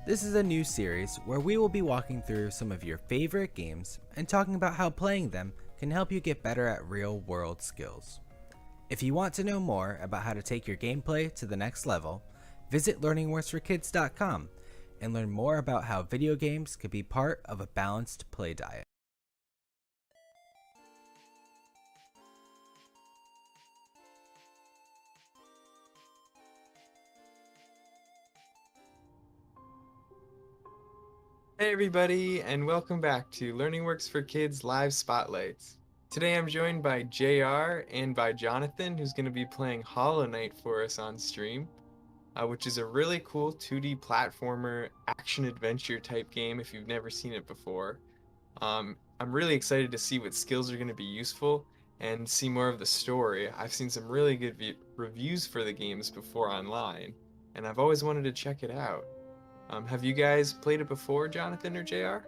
This is a new series where we will be walking through some of your favorite games and talking about how playing them can help you get better at real-world skills. If you want to know more about how to take your gameplay to the next level, visit learningworksforkids.com and learn more about how video games could be part of a balanced play diet. Hey everybody, and welcome back to Learning Works for Kids Live Spotlights. Today I'm joined by JR and by Jonathan, who's going to be playing Hollow Knight for us on stream, which is a really cool 2D platformer action-adventure type game if you've never seen it before. I'm really excited to see what skills are going to be useful and see more of the story. I've seen some really good reviews for the games before online, and I've always wanted to check it out. Have you guys played it before, Jonathan or JR?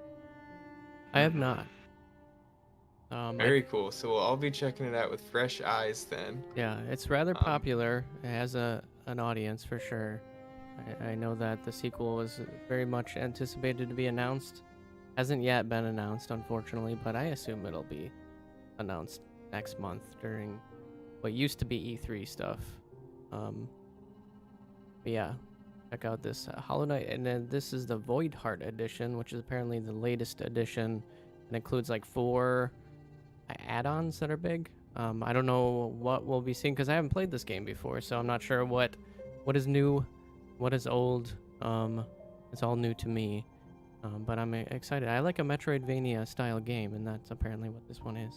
I have not. Very cool. So we'll all be checking it out with fresh eyes then. Yeah, it's rather Um, popular. It has an audience for sure. I know that the sequel was very much anticipated to be announced. Hasn't yet been announced, unfortunately, but I assume it'll be announced next month during what used to be E3 stuff. But yeah, check out this Hollow Knight, and then this is the Void Heart edition, which is apparently the latest edition, and includes like 4 add-ons that are big. I don't know what we'll be seeing because I haven't played this game before, so I'm not sure what is new, what is old. It's all new to me, but I'm excited. I like a Metroidvania style game, and that's apparently what this one is.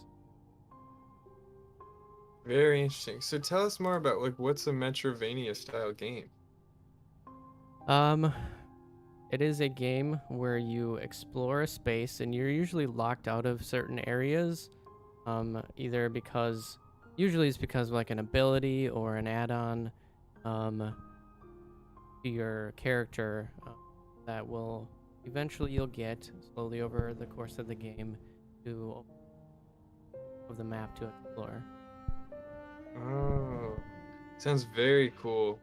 Very interesting. So tell us more about what's a Metrovania style game? Um, it is a game where you explore a space, and you're usually locked out of certain areas. Either because usually it's because of like an ability or an add-on to your character that will eventually you'll get slowly over the course of the game to of the map to explore. Oh, sounds very cool.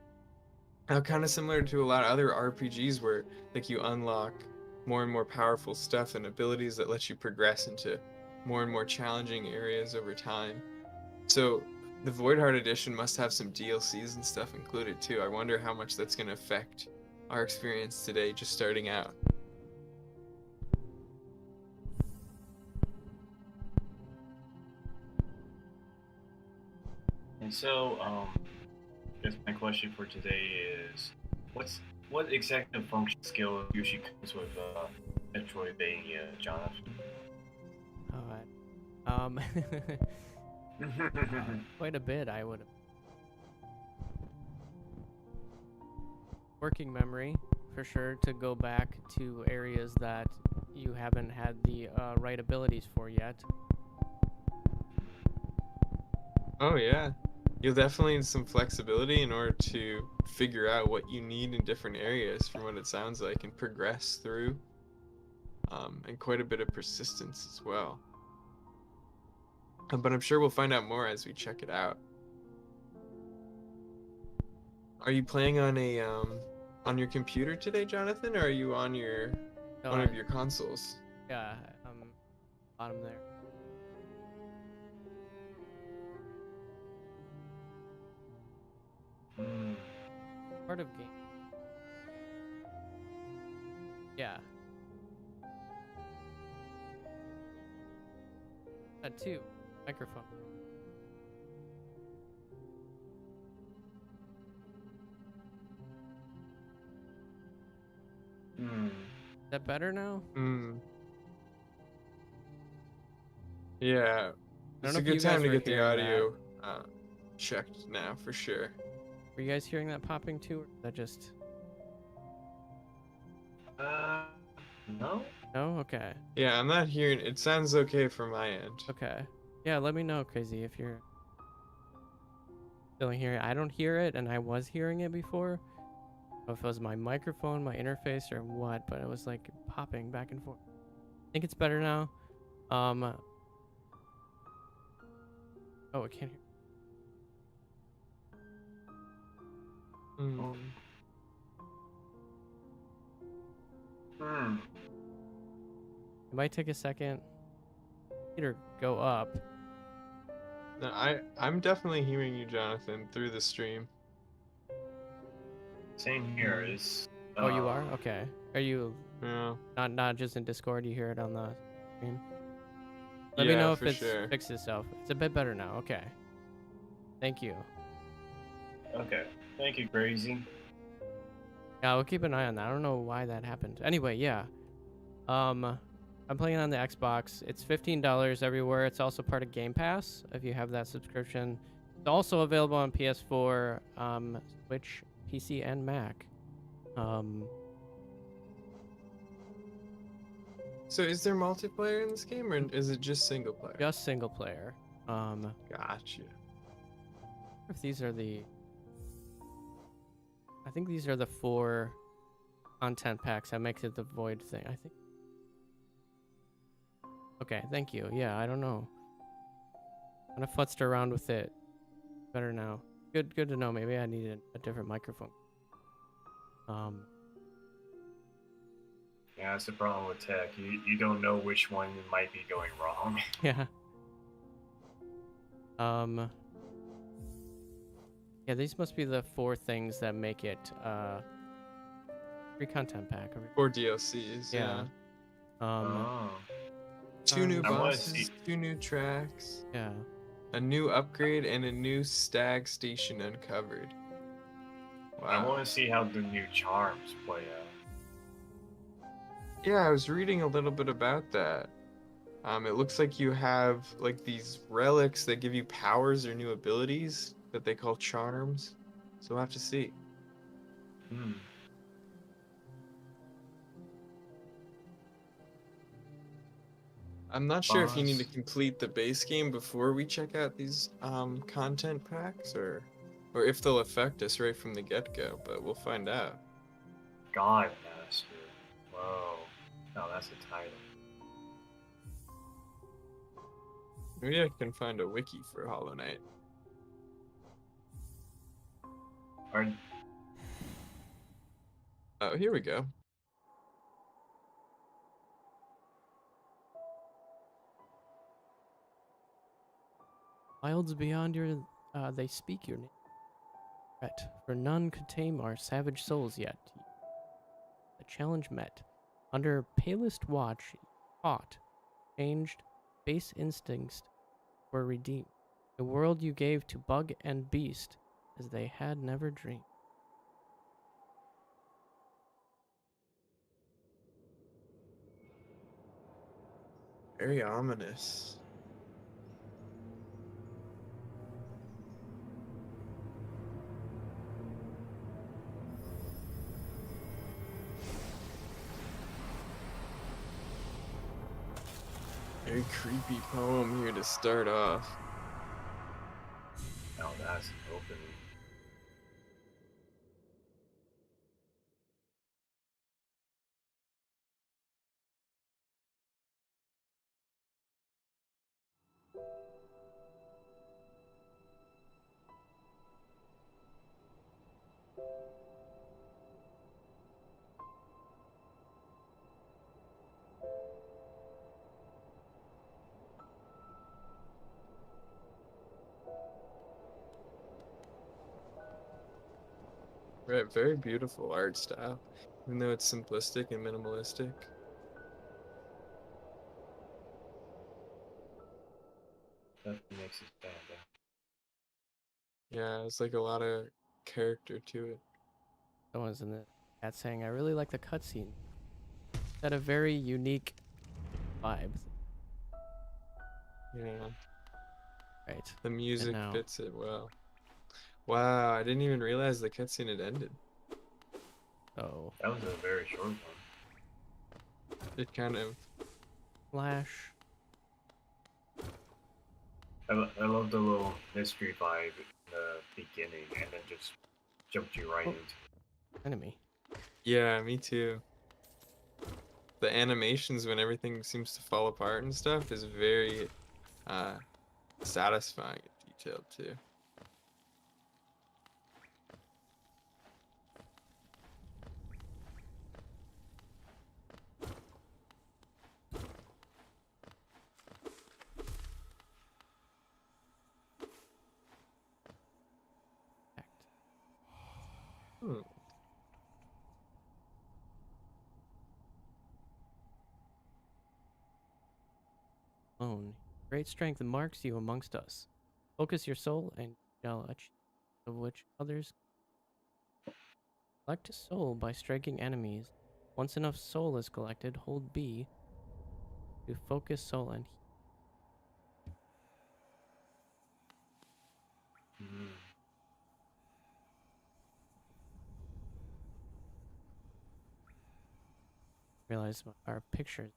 Now, kind of similar to a lot of other RPGs where you unlock more and more powerful stuff and abilities that let you progress into more and more challenging areas over time. So the Voidheart edition must have some DLCs and stuff included too. I wonder how much that's going to affect our experience today just starting out. And so, I guess my question for today is, what executive function skill usually comes with Metroidvania, Jonathan? All right. Quite a bit, I would. Working memory, for sure, to go back to areas that you haven't had the right abilities for yet. Oh yeah. You'll definitely need some flexibility in order to figure out what you need in different areas from what it sounds like and progress through. And quite a bit of persistence as well. But I'm sure we'll find out more as we check it out. Are you playing on your computer today, Jonathan, or are you on your No, one of your consoles? yeah, bottom there. Hmm. Part of game. Yeah. That too. Microphone. Hmm. Is that better now? Hmm. Yeah. I don't It's know a if good you guys time to were get the hearing that. audio checked now for sure. Were you guys hearing that popping too? Or is that just... Uh, no. No? Okay. Yeah, I'm not hearing it. Sounds okay from my end. Okay. Yeah, let me know, Crazy, if you're still hearing it. I don't hear it, and I was hearing it before. I don't know if it was my microphone, my interface, or what, but it was like popping back and forth. I think it's better now. Oh, I can't hear. Hmm. Oh. Hmm. It might take a second. Either go up. No, I'm definitely hearing you, Jonathan, through the stream. Same here. It's. Oh, you are? Okay. Are you Yeah. not just in Discord? You hear it on the stream? Let me Yeah, know if for it's sure. fixed itself. It's a bit better now. Okay. Thank you. Okay. Thank you, Crazy. Yeah, we'll keep an eye on that. I don't know why that happened. Anyway, yeah. I'm playing on the Xbox. It's $15 everywhere. It's also part of Game Pass if you have that subscription. It's also available on PS4, Switch, PC, and Mac. So is there multiplayer in this game, or is it just single player? Just single player. Gotcha. If these are the, I think these are the 4 content packs that makes it the void thing. I think. Okay, thank you. Yeah, I don't know. Kind of futzed around with it. Better now. Good to know. Maybe I need a different microphone. Yeah, that's the problem with tech. You don't know which one might be going wrong. Yeah. Yeah, these must be the 4 things that make it free content pack. Or DLCs, yeah. Oh. 2 new I wanna bosses, see- 2 new tracks, Yeah. a new upgrade, and a new stag station uncovered. I Wow. want to see how the new charms play out. Yeah, I was reading a little bit about that. It looks like you have like these relics that give you powers or new abilities that they call charms. So we'll have to see. Hmm. I'm not sure if you need to Boss. complete the base game before we check out these content packs, or if they'll affect us right from the get-go, but we'll find out. God Master. Whoa. No, that's the title. Maybe I can find a wiki for Hollow Knight. Are, Oh, here we go. Wilds beyond your, they speak your name. Threat, for none could tame our savage souls yet. The challenge met. Under palest watch, fought, changed, base instincts were redeemed. The world you gave to bug and beast, as they had never dreamed. Very ominous. Very creepy poem here to start off. no, that's an opening. Right, very beautiful art style, even though it's simplistic and minimalistic. Definitely makes it stand out. Yeah, it's like a lot of character to it. Someone's in the chat saying, I really like the cutscene. It had a very unique vibe. Yeah, Right. the music now. fits it well. Wow, I didn't even realize the cutscene had ended. So, That was a very short one. It kind of. Flash. I love the little mystery vibe in the beginning, and then just jumped you right Oh. into it. Enemy. Yeah, me too. The animations when everything seems to fall apart and stuff is very satisfying and detailed too. alone. Great strength marks you amongst us. Focus your soul and you shall achieve of which others collect soul by striking enemies. Once enough soul is collected, hold B to focus soul and Mm. realize our pictures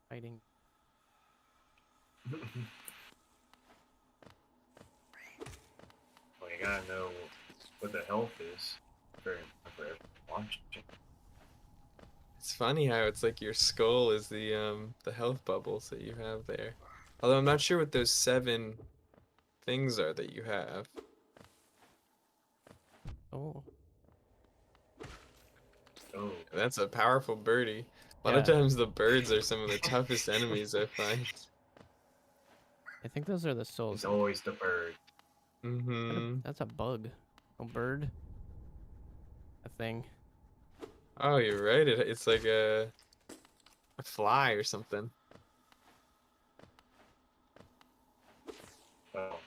fighting. Well, you gotta know what the health is. Very important for everyone watching. It's funny how it's like your skull is the health bubbles that you have there. Although I'm not sure what those 7 things are that you have. Oh, Oh, That's a powerful birdie. A lot of yeah. times the birds are some of the toughest enemies I find. I think those are the souls. it's always the bird. Mm-hmm. That's a bug. A bird. A thing. Oh, you're right. It's like a fly or something. Well,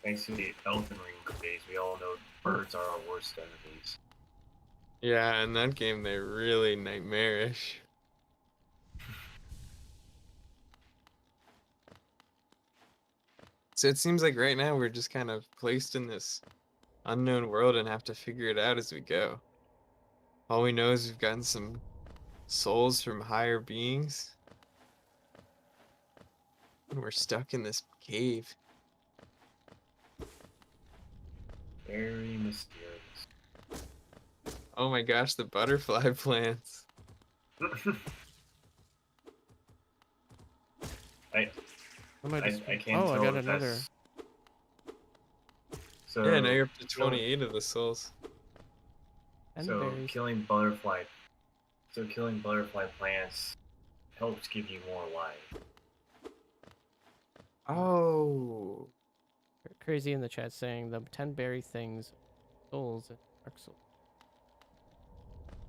thanks to the Elden Ring days, we all know birds are our worst enemies. Yeah, in that game they're really nightmarish. So it seems like right now we're just kind of placed in this unknown world and have to figure it out as we go. All we know is we've gotten some souls from higher beings. And we're stuck in this cave. Very mysterious. Oh my gosh, the butterfly plants. I What am I just? I can't Oh, I tell got if another. that's... So Yeah, now you're up to kill- 28 of the souls. And so berries. killing butterfly plants helps give you more life. Oh. Crazy in the chat saying the 10 berry things, souls, and dark souls.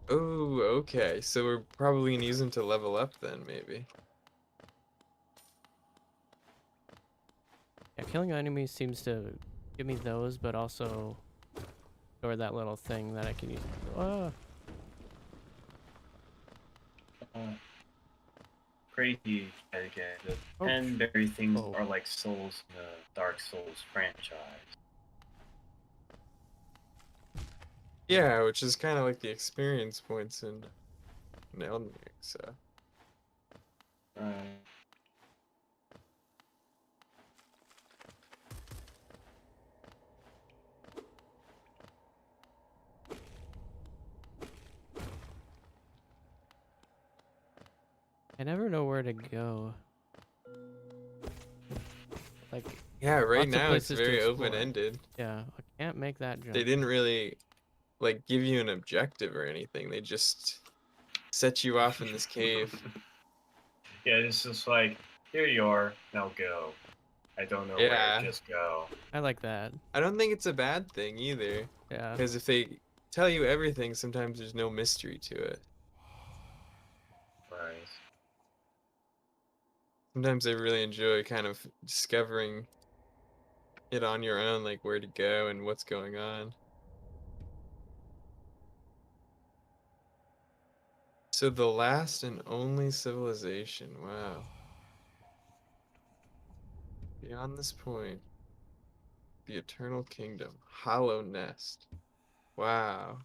Oh, okay. So we're probably gonna use them to level up then, maybe. Yeah, killing enemies seems to give me those, but also or that little thing that I can use. Ah, Uh, crazy again. The Oh, 10 berry things oh. are like souls in the Dark Souls franchise. Yeah, which is kind of like the experience points in Elden Ring, so. Right. I never know where to go. Like, Yeah, right lots of now it's places to very explore. open-ended. Yeah, I can't make that jump. They didn't really like give you an objective or anything. They just set you off in this cave. Yeah, it's just like, here you are, now go. I don't know where, Yeah, just go. I like that. I don't think it's a bad thing either, Yeah. because if they tell you everything, sometimes there's no mystery to it. Right. Sometimes I really enjoy kind of discovering it on your own, like where to go and what's going on. So the last and only civilization, wow. Beyond this point, the Eternal Kingdom, Hollow Nest. Wow.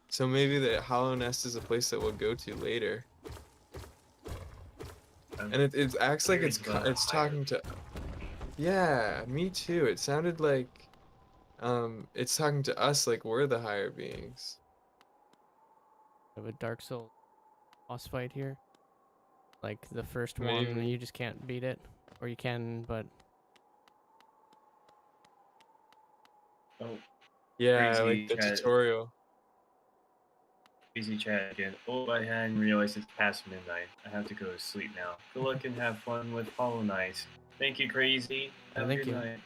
So maybe the Hollow Nest is a place that we'll go to later. And it acts like Here's the it's talking to. Yeah, me too. It sounded like it's talking to us like we're the higher beings. We have a Dark Soul boss fight here. Like the first one, Maybe. you just can't beat it. Or you can, but Oh, Yeah, crazy like the chat. tutorial. Crazy chat again. Oh, I hadn't realized it's past midnight. I have to go to sleep now. Good luck and have fun with Hollow Knight. Thank you, Crazy. Have a thank good you. night.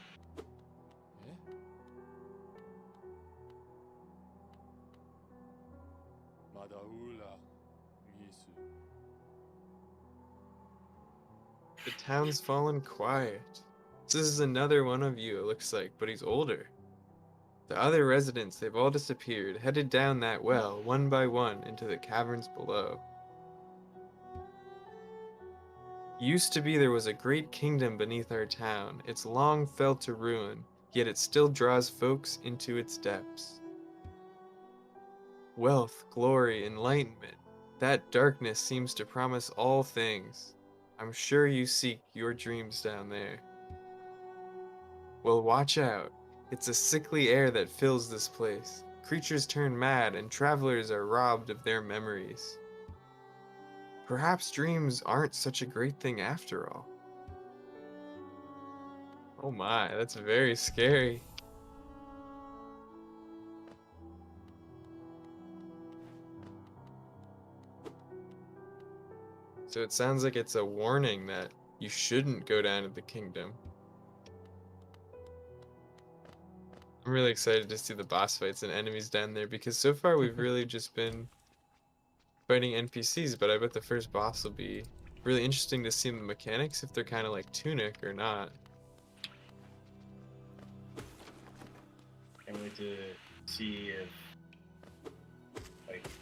The town's fallen quiet. This is another one of you, it looks like, but he's older. The other residents, they've all disappeared, headed down that well, one by one, into the caverns below. Used to be there was a great kingdom beneath our town. It's long fell to ruin, yet it still draws folks into its depths. Wealth, glory, enlightenment. That darkness seems to promise all things. I'm sure you seek your dreams down there. Well, watch out. It's a sickly air that fills this place. Creatures turn mad and travelers are robbed of their memories. Perhaps dreams aren't such a great thing after all. Oh my, that's very scary. So it sounds like it's a warning that you shouldn't go down to the kingdom. I'm really excited to see the boss fights and enemies down there because so far we've really just been fighting NPCs, but I bet the first boss will be really interesting to see the mechanics, if they're kind of like Tunic or not. Can't wait to see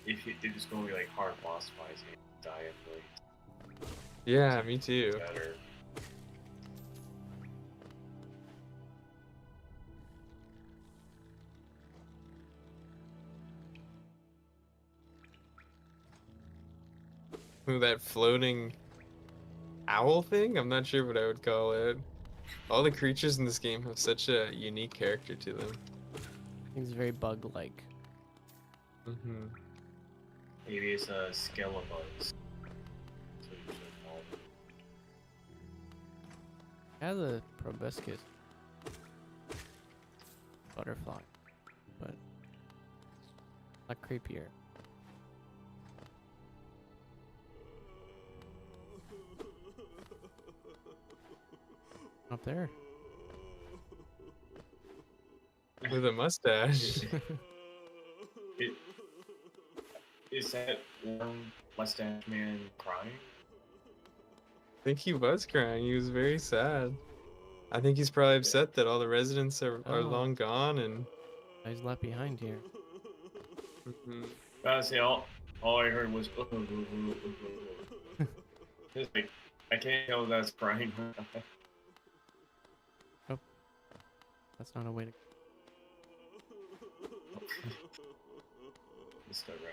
if it's going to be like hard boss fights and die really Yeah, me too. better. Ooh, that floating owl thing? I'm not sure what I would call it. All the creatures in this game have such a unique character to them. It's very bug-like. Mm-hmm. Maybe it's a skelebugs. That's what you should call it. Has a proboscis butterfly, but a lot creepier. Up there. With a mustache. Is that one mustache man crying? I think he was crying. He was very sad. I think he's probably upset that all the residents are Oh. long gone and. He's left behind here. Mhm. Honestly, all I heard was. It's like, I can't tell if that's crying. That's not a way to. This direction.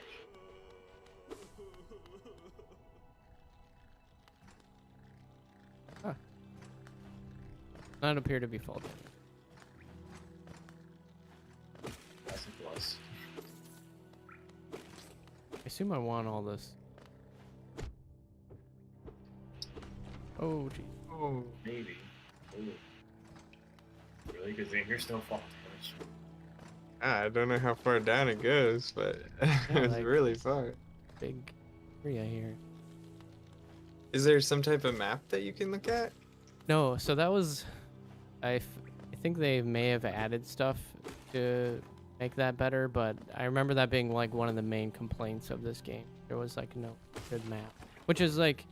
Not appear to be faulted. That's a plus. I assume I want all this. Oh, gee. Oh. Maybe. Ooh. Really? Because then here's no fault damage. I don't know how far down it goes, but it's like- really far. Big area here. Is there some type of map that you can look at? No, so that was. I think they may have added stuff to make that better, but I remember that being like one of the main complaints of this game. There was like no good map, which is like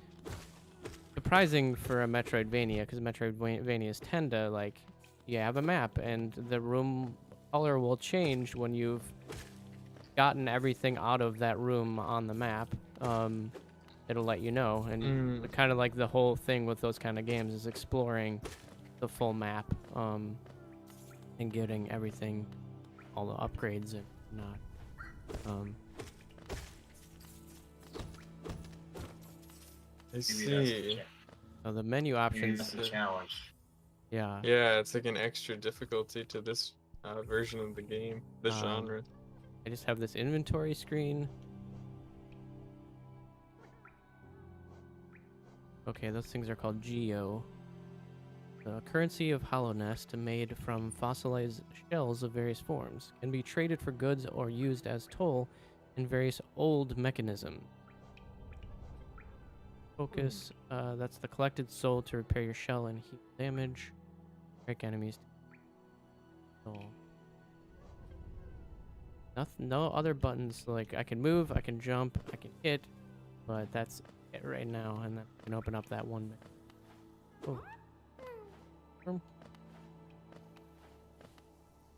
surprising for a Metroidvania, because Metroidvanias tend to like you have a map and the room color will change when you've gotten everything out of that room on the map. It'll let you know, and kind of like the whole thing with those kind of games is exploring the full map, and getting everything, all the upgrades and not. I Maybe that's the see. So the menu Maybe options, that's the challenge. yeah. Yeah, it's like an extra difficulty to this version of the game, the genre. I just have this inventory screen. Okay, those things are called Geo. The currency of Hollow Nest, made from fossilized shells of various forms, can be traded for goods or used as toll in various old mechanisms. Focus, that's the collected soul to repair your shell and heal damage. Break enemies. Soul. No other buttons. Like, I can move, I can jump, I can hit, but that's it right now. And then I can open up that one. Oh. I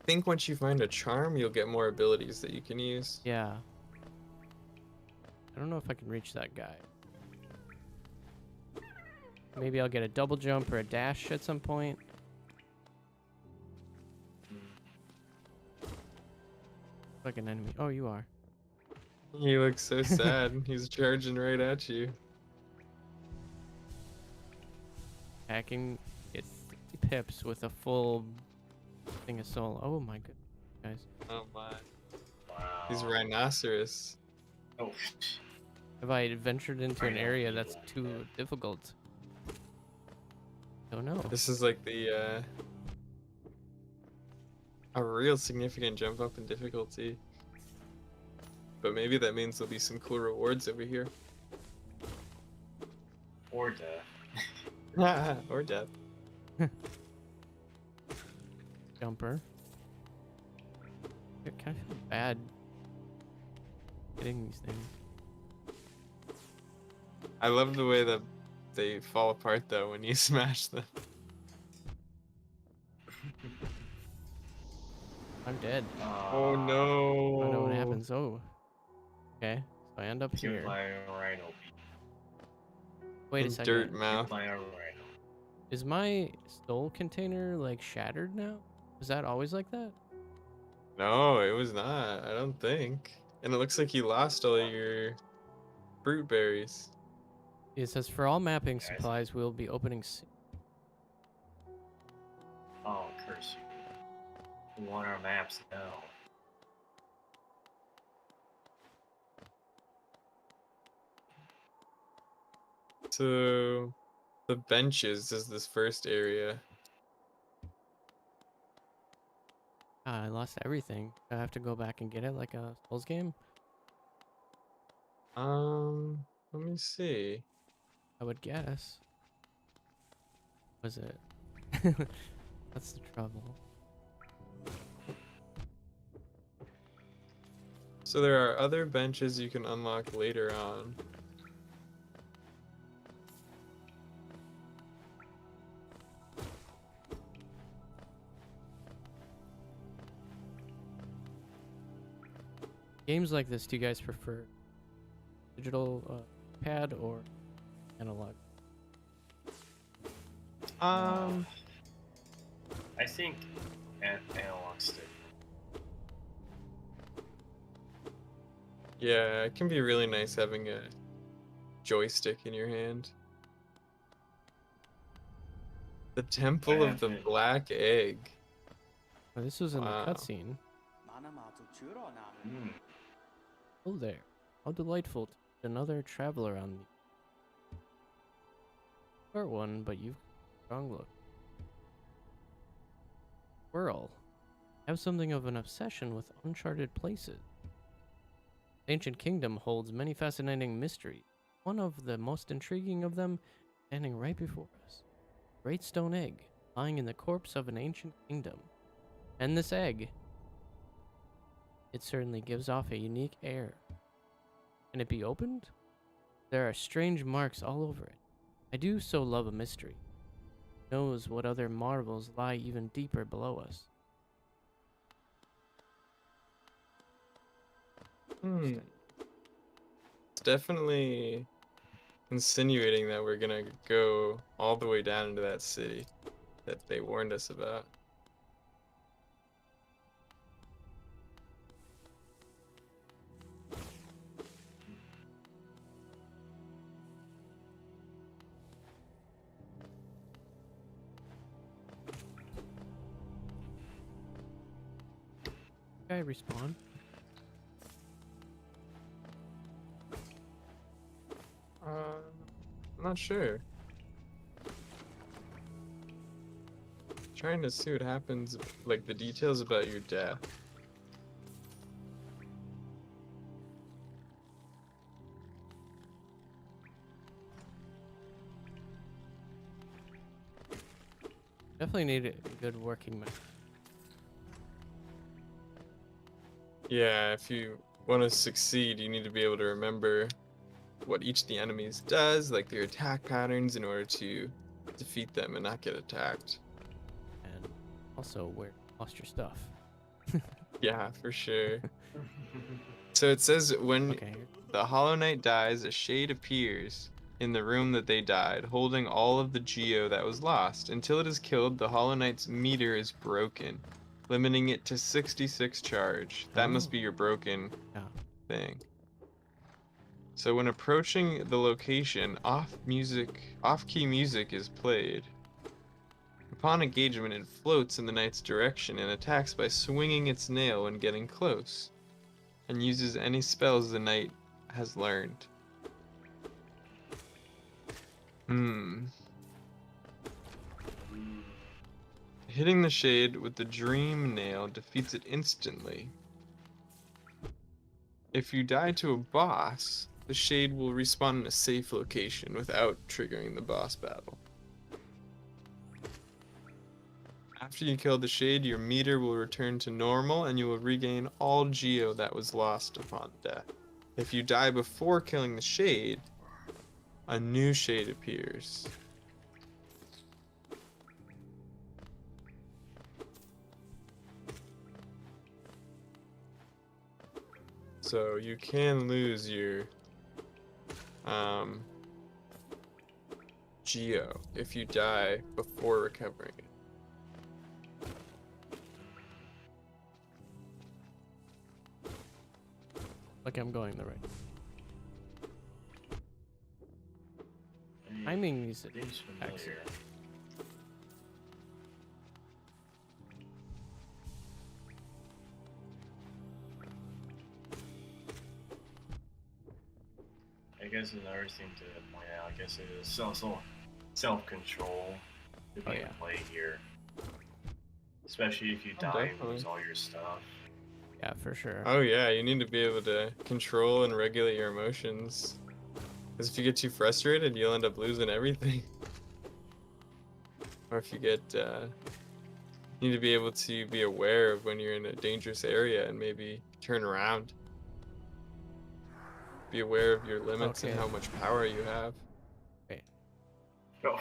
think once you find a charm, you'll get more abilities that you can use. Yeah. I don't know if I can reach that guy. Maybe I'll get a double jump or a dash at some point. Like an enemy. Oh, you are. He looks so sad. He's charging right at you. Hacking it 50 pips with a full thing of soul. Oh my goodness, guys. Oh my. Wow. He's rhinoceros. Oh. Have I ventured into an Rhino area that's people, too difficult? Don't know. This is like the a real significant jump up in difficulty. But maybe that means there'll be some cool rewards over here. Or death. Or death. Jumper. I kind of feel bad hitting these things. I love the way that they fall apart though when you smash them. I'm dead. Oh no. I don't know what happens. Oh. Okay. So I end up Killed here. by a rhino. Wait a His second. dirt mouth. Killed by a rhino. Is my soul container like shattered now? Was that always like that? No, it was not. I don't think. And it looks like you lost all your fruit berries. It says for all mapping Guys. supplies, we'll be opening. Oh, curse you. We want our maps now. So the benches is this first area. I lost everything. I have to go back and get it like a Souls game. Let me see. I would guess. Was it? That's the trouble. So there are other benches you can unlock later on. Games like this, do you guys prefer digital pad or analog? Um, I think analog stick. yeah, it can be really nice having a joystick in your hand. The Temple of the have it. Black Egg. Oh, this was in Wow. the cutscene. Mm. Oh there. How delightful to meet another traveler on the short one, but you've strong look. Squirrel. Have something of an obsession with uncharted places. Ancient Kingdom holds many fascinating mysteries. One of the most intriguing of them standing right before us. Great stone egg lying in the corpse of an ancient kingdom. And this egg, it certainly gives off a unique air. Can it be opened? There are strange marks all over it. I do so love a mystery. Who knows what other marvels lie even deeper below us. It's definitely insinuating that we're gonna go all the way down into that city that they warned us about. Guy respawn. I'm not sure. Trying to see what happens, like the details about your death. Definitely need a good working map. Yeah, if you want to succeed, you need to be able to remember what each of the enemies does, like their attack patterns, in order to defeat them and not get attacked. And also, where you lost your stuff. Yeah, for sure. So it says when Okay. the Hollow Knight dies, a shade appears in the room that they died, holding all of the geo that was lost. Until it is killed, the Hollow Knight's meter is broken, limiting it to 66 charge. That must be your broken Yeah. thing. So when approaching the location, off-key music is played. Upon engagement, it floats in the knight's direction and attacks by swinging its nail when getting close, and uses any spells the knight has learned. Hitting the shade with the dream nail defeats it instantly. If you die to a boss, the shade will respawn in a safe location without triggering the boss battle. After you kill the shade, your meter will return to normal and you will regain all geo that was lost upon death. If you die before killing the shade, a new shade appears. So you can lose your geo if you die before recovering it. Like I'm going the right. Timing these Seems attacks. familiar. I guess another thing to point out, I guess it is self-control to be Oh, in yeah. play here. Especially if you Oh, die and lose definitely. all your stuff. Yeah, for sure. Oh yeah, you need to be able to control and regulate your emotions. Because if you get too frustrated, you'll end up losing everything. Or if you get, you need to be able to be aware of when you're in a dangerous area and maybe turn around. Be aware of your limits and Okay. how much power you have. Oh.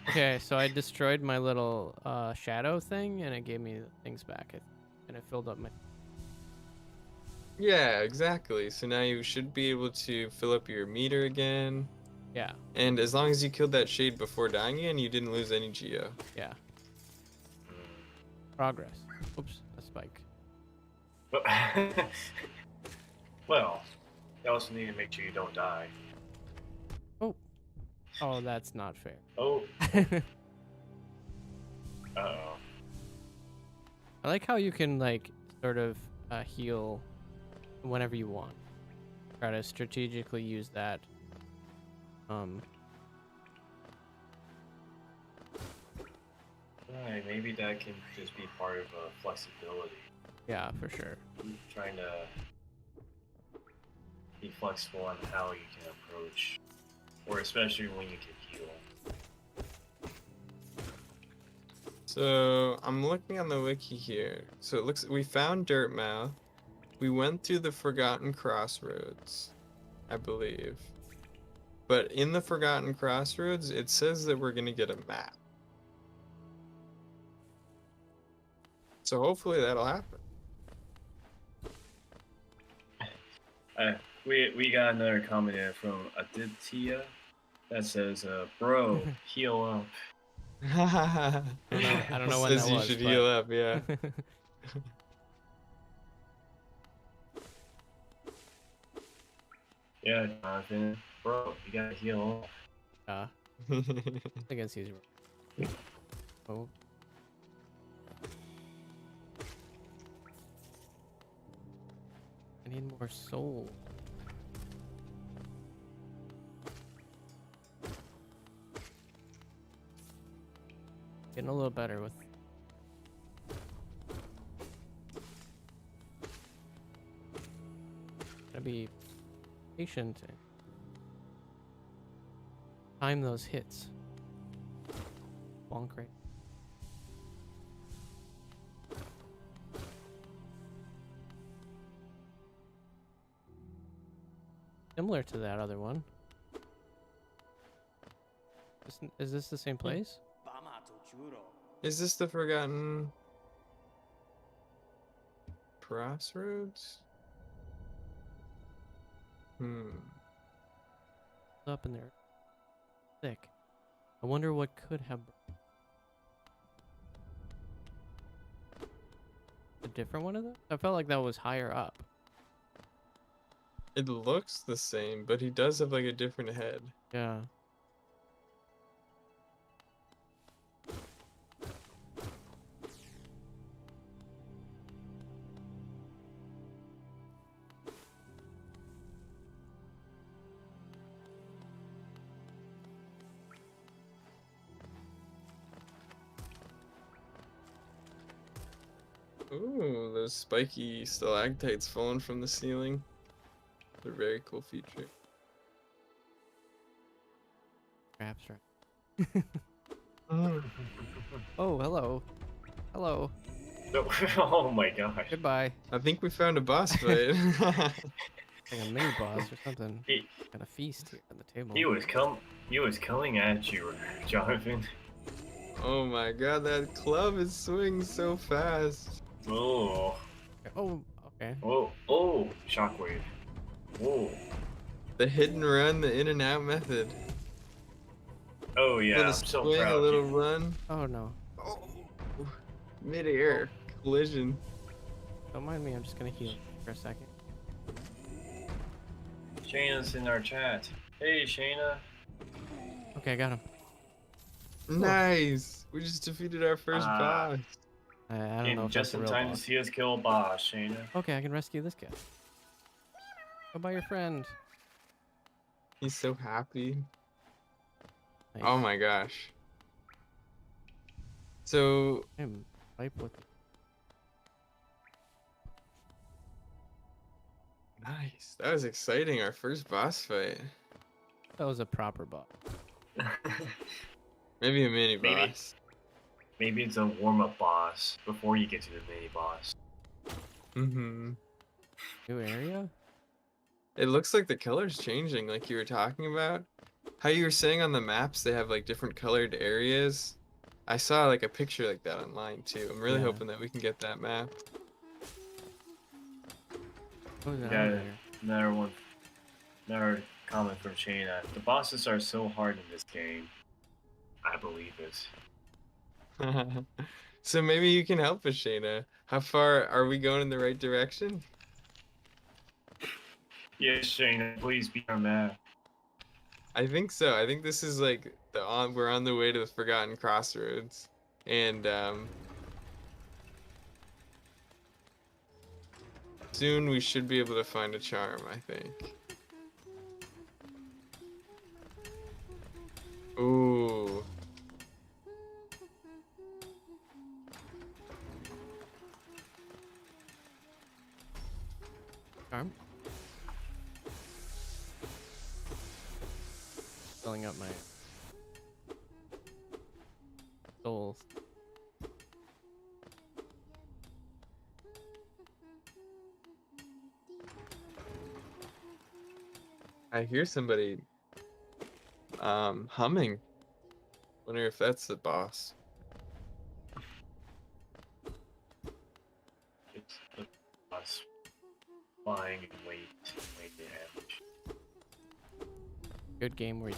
Okay, so I destroyed my little shadow thing, and it gave me things back, and it filled up my. Yeah, exactly. So now you should be able to fill up your meter again. Yeah, And as long as you killed that shade before dying again, you didn't lose any geo. yeah. Progress. Oops, a spike. Well, you also need to make sure you don't die. Oh, that's not fair. Oh, I uh-oh. like how you can like sort of heal whenever you want. Try to strategically use that. Right, maybe that can just be part of flexibility. Yeah, for sure. Trying to be flexible on how you can approach, or especially when you can heal. So I'm looking on the wiki here. So it looks we found Dirtmouth. We went through the Forgotten Crossroads, I believe. But in the Forgotten Crossroads, it says that we're gonna get a map. So hopefully that'll happen. We got another comment here from Aditya that says, "Bro, heal up." I don't know when Says that you was, should but- heal up, yeah. Yeah, Jonathan, bro, you gotta heal up. I think it's easier. Oh. I need more soul. Getting a little better with. Gotta be patient and time those hits. Bonk right. Similar to that other one. Is this the same place? Is this the forgotten Crossroads? Up in there. Thick. I wonder what could have. A different one of them? I felt like that was higher up. It looks the same, but he does have like a different head. Yeah. Ooh, those spiky stalactites falling from the ceiling. They're a very cool feature. Perhaps right. Oh, hello. Hello. No. Oh my gosh. Goodbye. I think we found a boss fight. Like a mini boss or something. He, Got a feast here at the table. he was coming at you, Jonathan. Oh my god, that club is swinging so fast. Oh. Oh, okay. Oh, shockwave. Whoa. The hit and run, the in and out method. Oh yeah, A little I'm so swing, proud a of little you. run. Oh no. Oh, mid-air collision. Don't mind me, I'm just gonna heal for a second. Shayna's in our chat. Hey Shayna. Okay, I got him. Nice. We just defeated our first boss. I don't know Came if just that's a in real time boss. to see us kill a boss, Shayna. Okay, I can rescue this guy. Go by your friend. He's so happy. Nice. Oh my gosh. So I'm wipe with nice. That was exciting. Our first boss fight. that was a proper boss. Maybe a mini Maybe. boss. Maybe it's a warm-up boss before you get to the mini boss. Mm-hmm. New area? It looks like the color's changing, like you were talking about. How you were saying on the maps they have like different colored areas. I saw like a picture like that online too. I'm really Yeah. hoping that we can get that map. Oh, the Yeah, elevator. another comment from Shayna. The bosses are so hard in this game. I believe it. So maybe you can help us, Shayna. How far are we going in the right direction? Yes, Shayna, please be our map. I think so. I think this is like we're on the way to the Forgotten Crossroads. And soon we should be able to find a charm, I think. Ooh. Charm? Filling up my souls. I hear somebody humming. Wonder if that's the boss. It's the boss flying in weight damage. Good game where you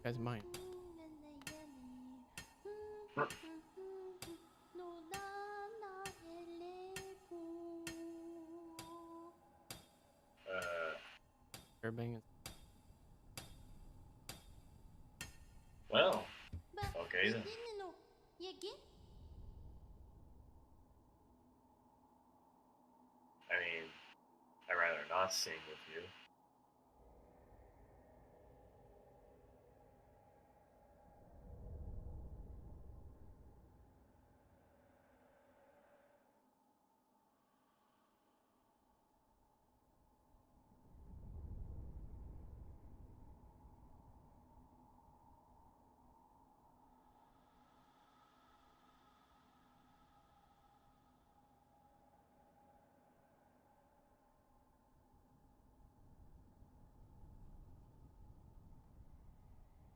guys mine. Airbang is Well, okay then. I mean, I'd rather not sing with you.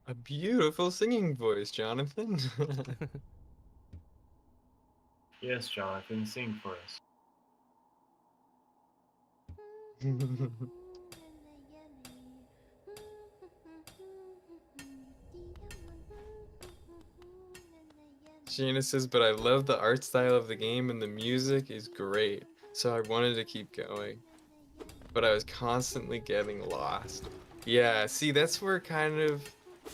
A beautiful singing voice, Jonathan. Yes, Jonathan, sing for us. Sheena says, but I love the art style of the game and the music is great, so I wanted to keep going. But I was constantly getting lost. Yeah, see, that's where kind of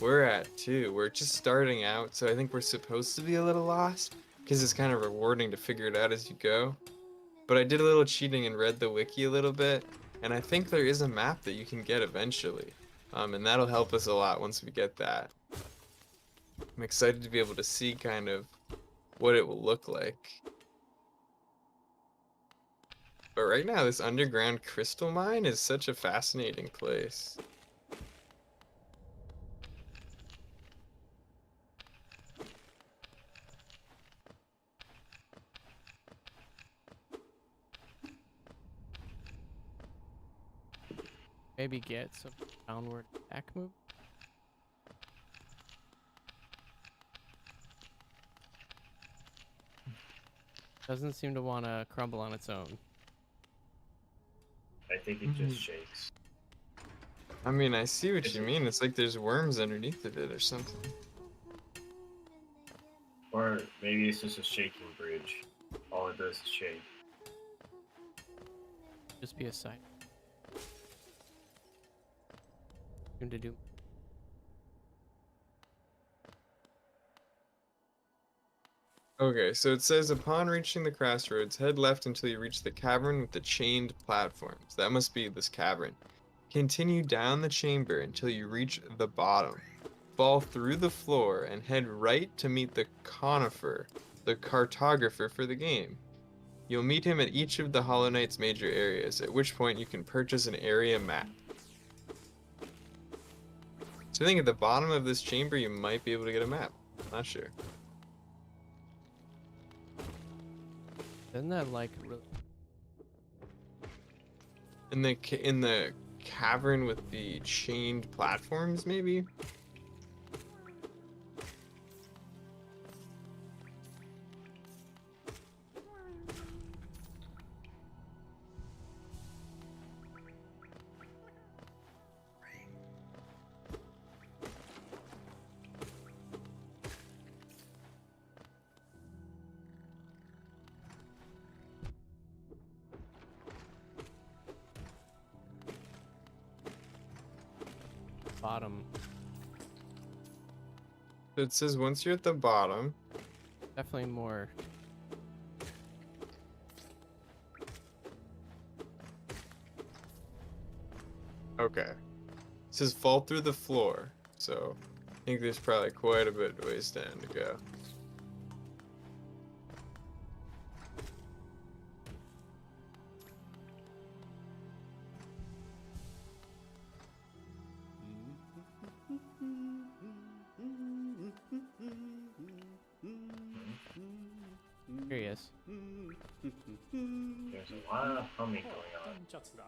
we're at too. We're just starting out, so I think we're supposed to be a little lost, because it's kind of rewarding to figure it out as you go. But I did a little cheating and read the wiki a little bit, and I think there is a map that you can get eventually. And that'll help us a lot once we get that. I'm excited to be able to see kind of what it will look like. But right now, this underground crystal mine is such a fascinating place. Maybe get some downward attack move. Doesn't seem to want to crumble on its own. I think it just shakes. I mean, I see what you mean. It's like there's worms underneath of it or something. Or maybe it's just a shaking bridge. All it does is shake. Just be a sign. Seem to do. Okay, so it says upon reaching the crossroads, head left until you reach the cavern with the chained platforms. That must be this cavern. Continue down the chamber until you reach the bottom. Fall through the floor and head right to meet the conifer, the cartographer for the game. You'll meet him at each of the Hollow Knight's major areas, at which point you can purchase an area map. So I think at the bottom of this chamber you might be able to get a map. Not sure. Isn't that like really? In the cavern with the chained platforms, maybe? Bottom. So it says once you're at the bottom, Definitely more. okay. It says fall through the floor, so I think there's probably quite a bit of ways down to go. Curious. There's a lot of humming going on. シャツだ。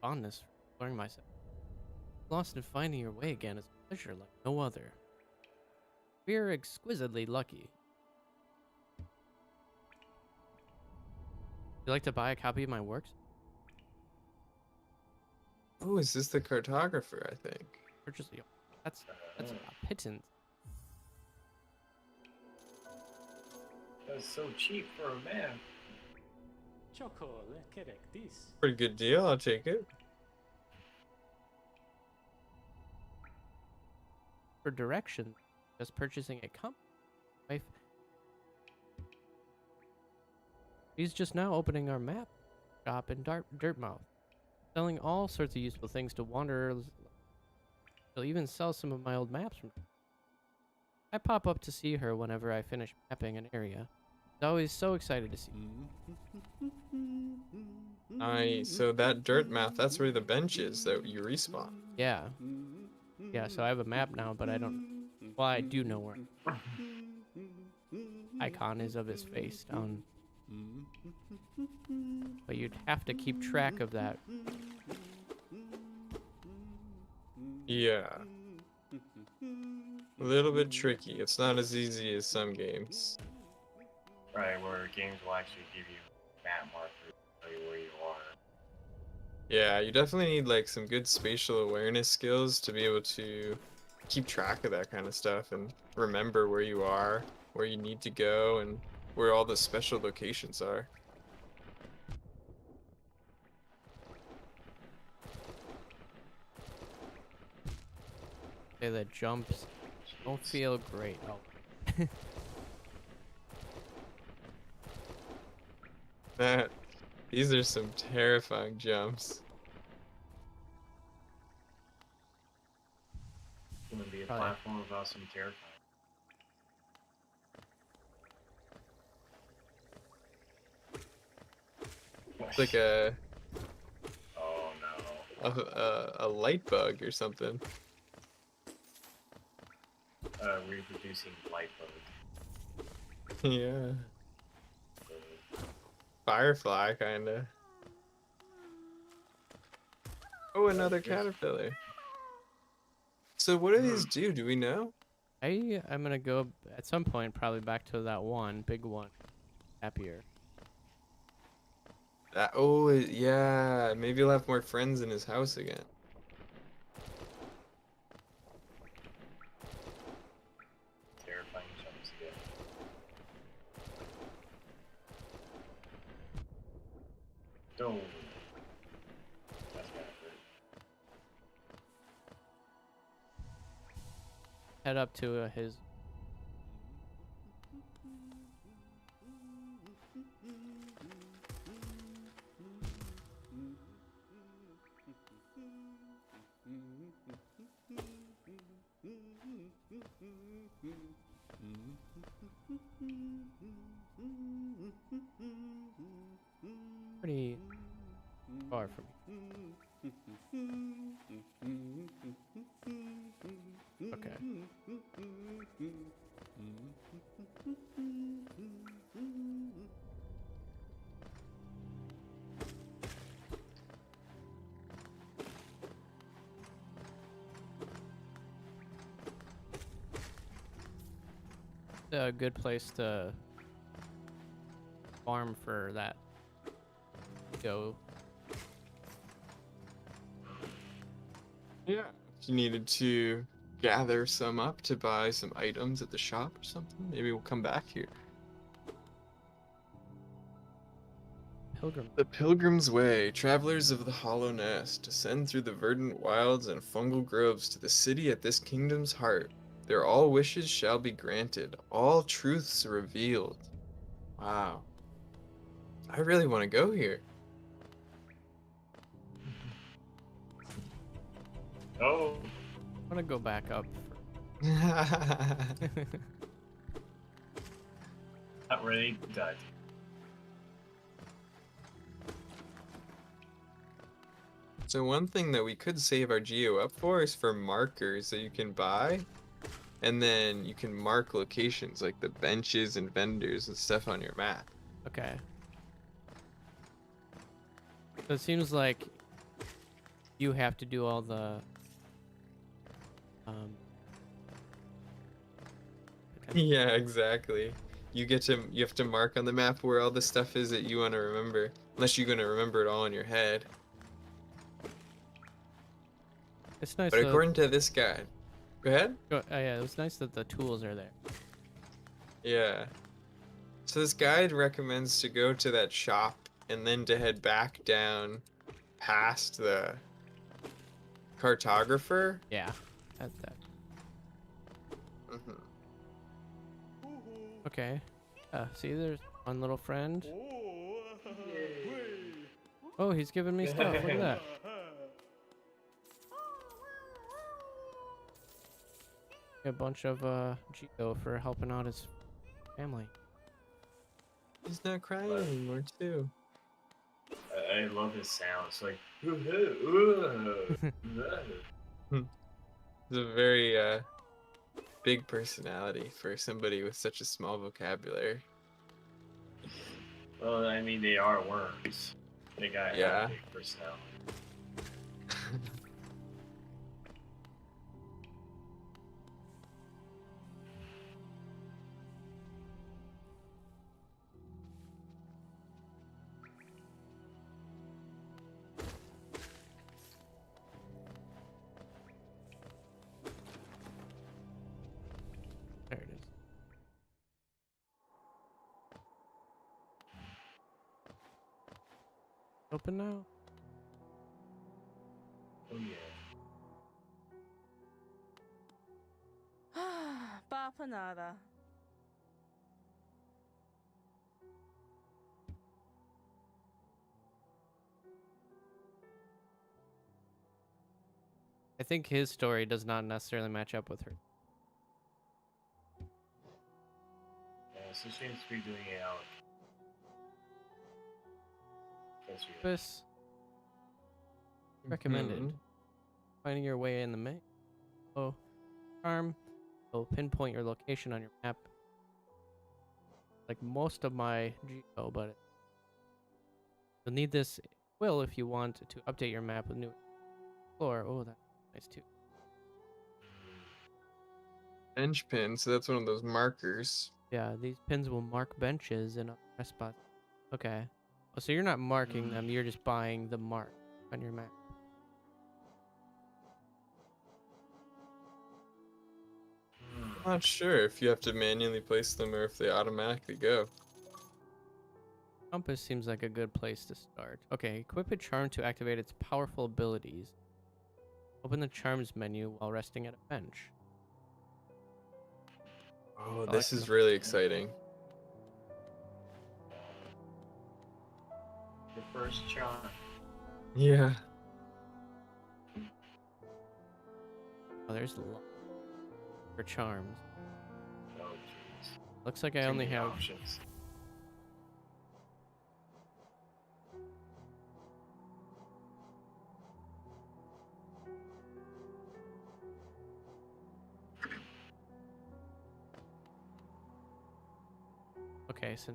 Fondness for learning myself. Lost in finding your way again is a pleasure like no other. We are exquisitely lucky. Would you like to buy a copy of my works? Oh, is this the cartographer, I think? Purchase the. That's a pittance. That's so cheap for a man. チョコレケレクティス。 Pretty good deal, I'll take it. For direction, just purchasing a compass. Wife. He's just now opening our map shop in Dirtmouth, selling all sorts of useful things to wanderers. He'll even sell some of my old maps from. I pop up to see her whenever I finish mapping an area. She's always so excited to see me. So that dirt mouth, that's where the bench is that you respawn. Yeah. Yeah, so I have a map now, but I don't. Well, I do know where. icon is of his face down. But you'd have to keep track of that. Yeah. A little bit tricky. It's not as easy as some games. Right, where games will actually give you map markers, tell you where you are. Yeah, you definitely need like some good spatial awareness skills to be able to keep track of that kind of stuff and remember where you are, where you need to go, and where all the special locations are. Say the jumps don't feel great. Oh. That these are some terrifying jumps. It's gonna be a Probably. platform about some terrifying. It's like a Oh no. a light bug or something. Reproducing light bug. Yeah. Firefly kinda. Oh, another caterpillar. So what do these do? Do we know? I'm gonna go at some point probably back to that one big one. Happier. Oh yeah, maybe he'll have more friends in his house again. Terrifying jumps again. No. That's kind of good. Head up to his. Pretty far from me. Okay. A good place to farm for that. Go. Yeah. If you needed to gather some up to buy some items at the shop or something, maybe we'll come back here. Pilgrim. The Pilgrim's Way, travelers of the Hollow Nest, ascend through the verdant wilds and fungal groves to the city at this kingdom's heart. Their all wishes shall be granted, all truths revealed. Wow. I really want to go here. Oh, I'm gonna go back up. not ready to die. So one thing that we could save our geo up for is for markers that you can buy. And then you can mark locations like the benches and vendors and stuff on your map. Okay. So it seems like you have to do all the Yeah, exactly. You have to mark on the map where all the stuff is that you want to remember. Unless you're going to remember it all in your head. it's nice. But according to this guide, go ahead. Yeah, it's nice that the tools are there. Yeah. So this guide recommends to go to that shop and then to head back down past the cartographer. Yeah, that's that. Mhm. Okay. See, there's one little friend. Oh, he's giving me stuff. Look at that. A bunch of Geo for helping out his family. He's not crying anymore, too. I love his sound. It's like. It's a very big personality for somebody with such a small vocabulary. Well, I mean, they are worms. They gotta have Yeah. a big personality. There it is. Open now. Oh yeah. Papa nada. I think his story does not necessarily match up with her. Yeah, so she seems to be doing it out. That's weird. This recommended. Mhm. Finding your way in the map. Oh, charm. Will pinpoint your location on your map. Like most of my geo, but you'll need this will if you want to update your map with new floor. Oh, that's nice too. Bench pin, so that's one of those markers. Yeah, these pins will mark benches and rest spots. Okay. Oh, so you're not marking them, you're just buying the mark on your map. I'm not sure if you have to manually place them or if they automatically go. Compass seems like a good place to start. Okay, equip a charm to activate its powerful abilities. Open the charms menu while resting at a bench. Oh, I this like is really exciting. Your first charm. Yeah. Oh, there's a lot for charms. Oh jeez. Looks like I Too only many have options. okay, so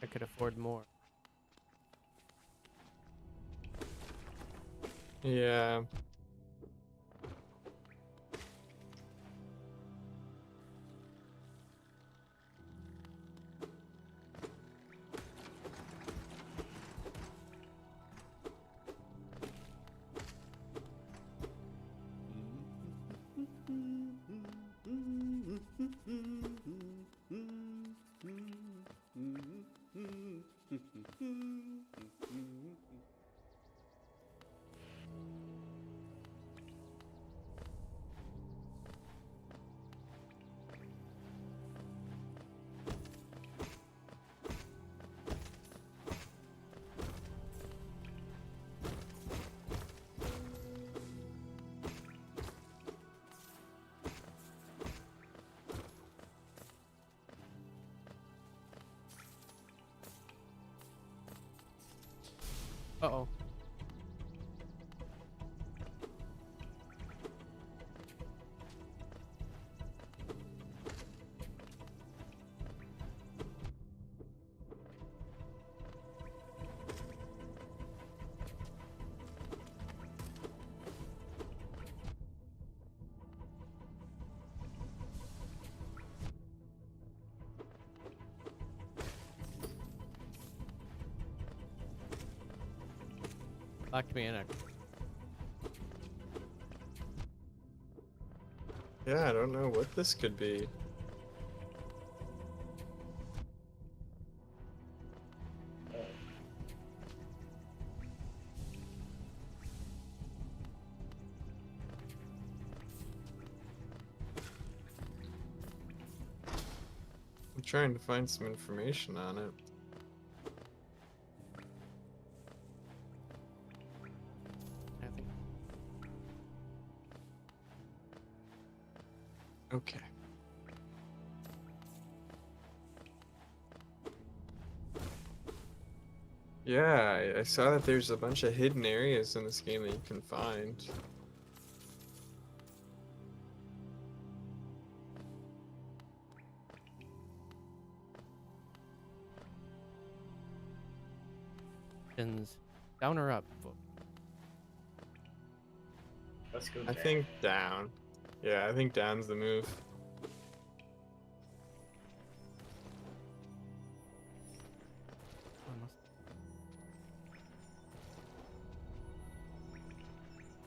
I could afford more. Yeah. Uh-oh. Locked me in a Yeah, I don't know what this could be. I'm trying to find some information on it. I think Okay. Yeah, I saw that there's a bunch of hidden areas in this game that you can find. Options, down or up? Let's go I down. think down. Yeah, I think down's the move.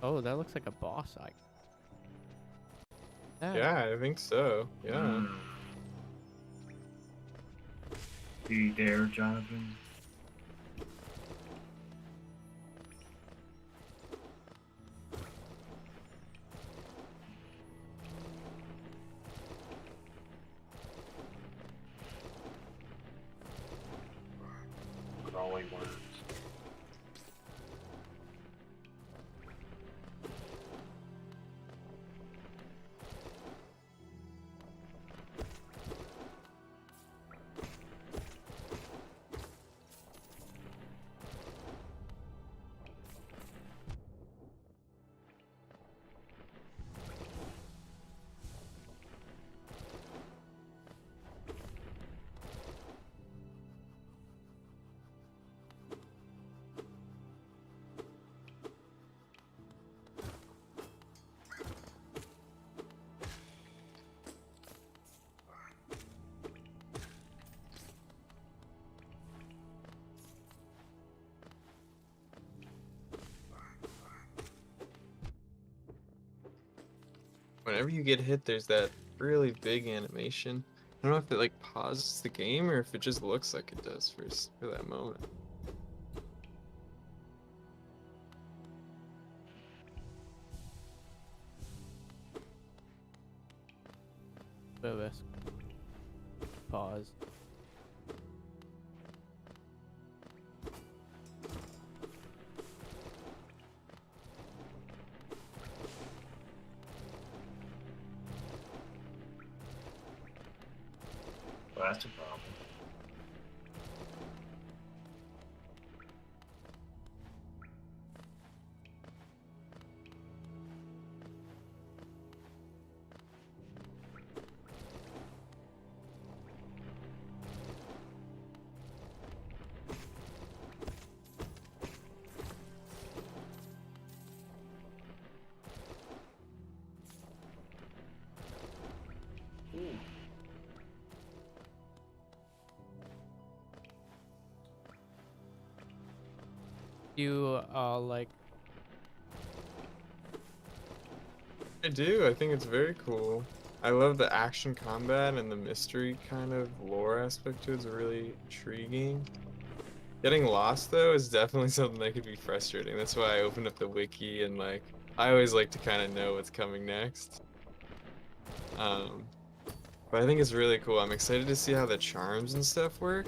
Oh, that looks like a boss eye. Yeah, I think so. Yeah. Mm. Do you dare, Jonathan? Crawling worms. Whenever you get hit, there's that really big animation. I don't know if it like pauses the game or if it just looks like it does for that moment. Service. Pause. Well, that's a problem. Ooh. You like I do. I think it's very cool. I love the action combat and the mystery kind of lore aspect to it. It's really intriguing. Getting lost though is definitely something that could be frustrating. That's why I opened up the wiki and like I always like to kind of know what's coming next. But I think it's really cool. I'm excited to see how the charms and stuff work.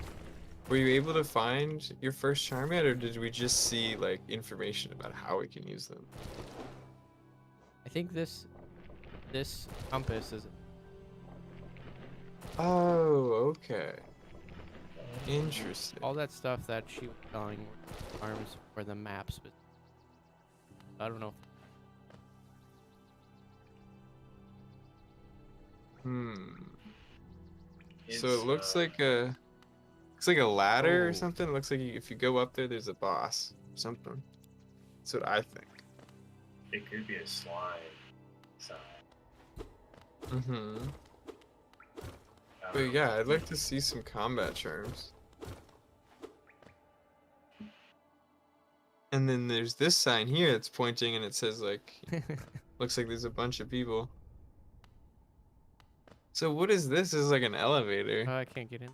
Were you able to find your first charm yet, or did we just see like information about how we can use them? I think this compass is Oh, okay. Interesting. all that stuff that she was telling were arms for the maps, but I don't know. So it looks like a ladder or something. It looks like if you go up there, there's a boss. Something. That's what I think. It could be a slime sign. Mm-hmm. I But don't know. yeah, I'd like to see some combat charms. And then there's this sign here that's pointing and it says like, looks like there's a bunch of people. So what is this? This is like an elevator. I can't get in.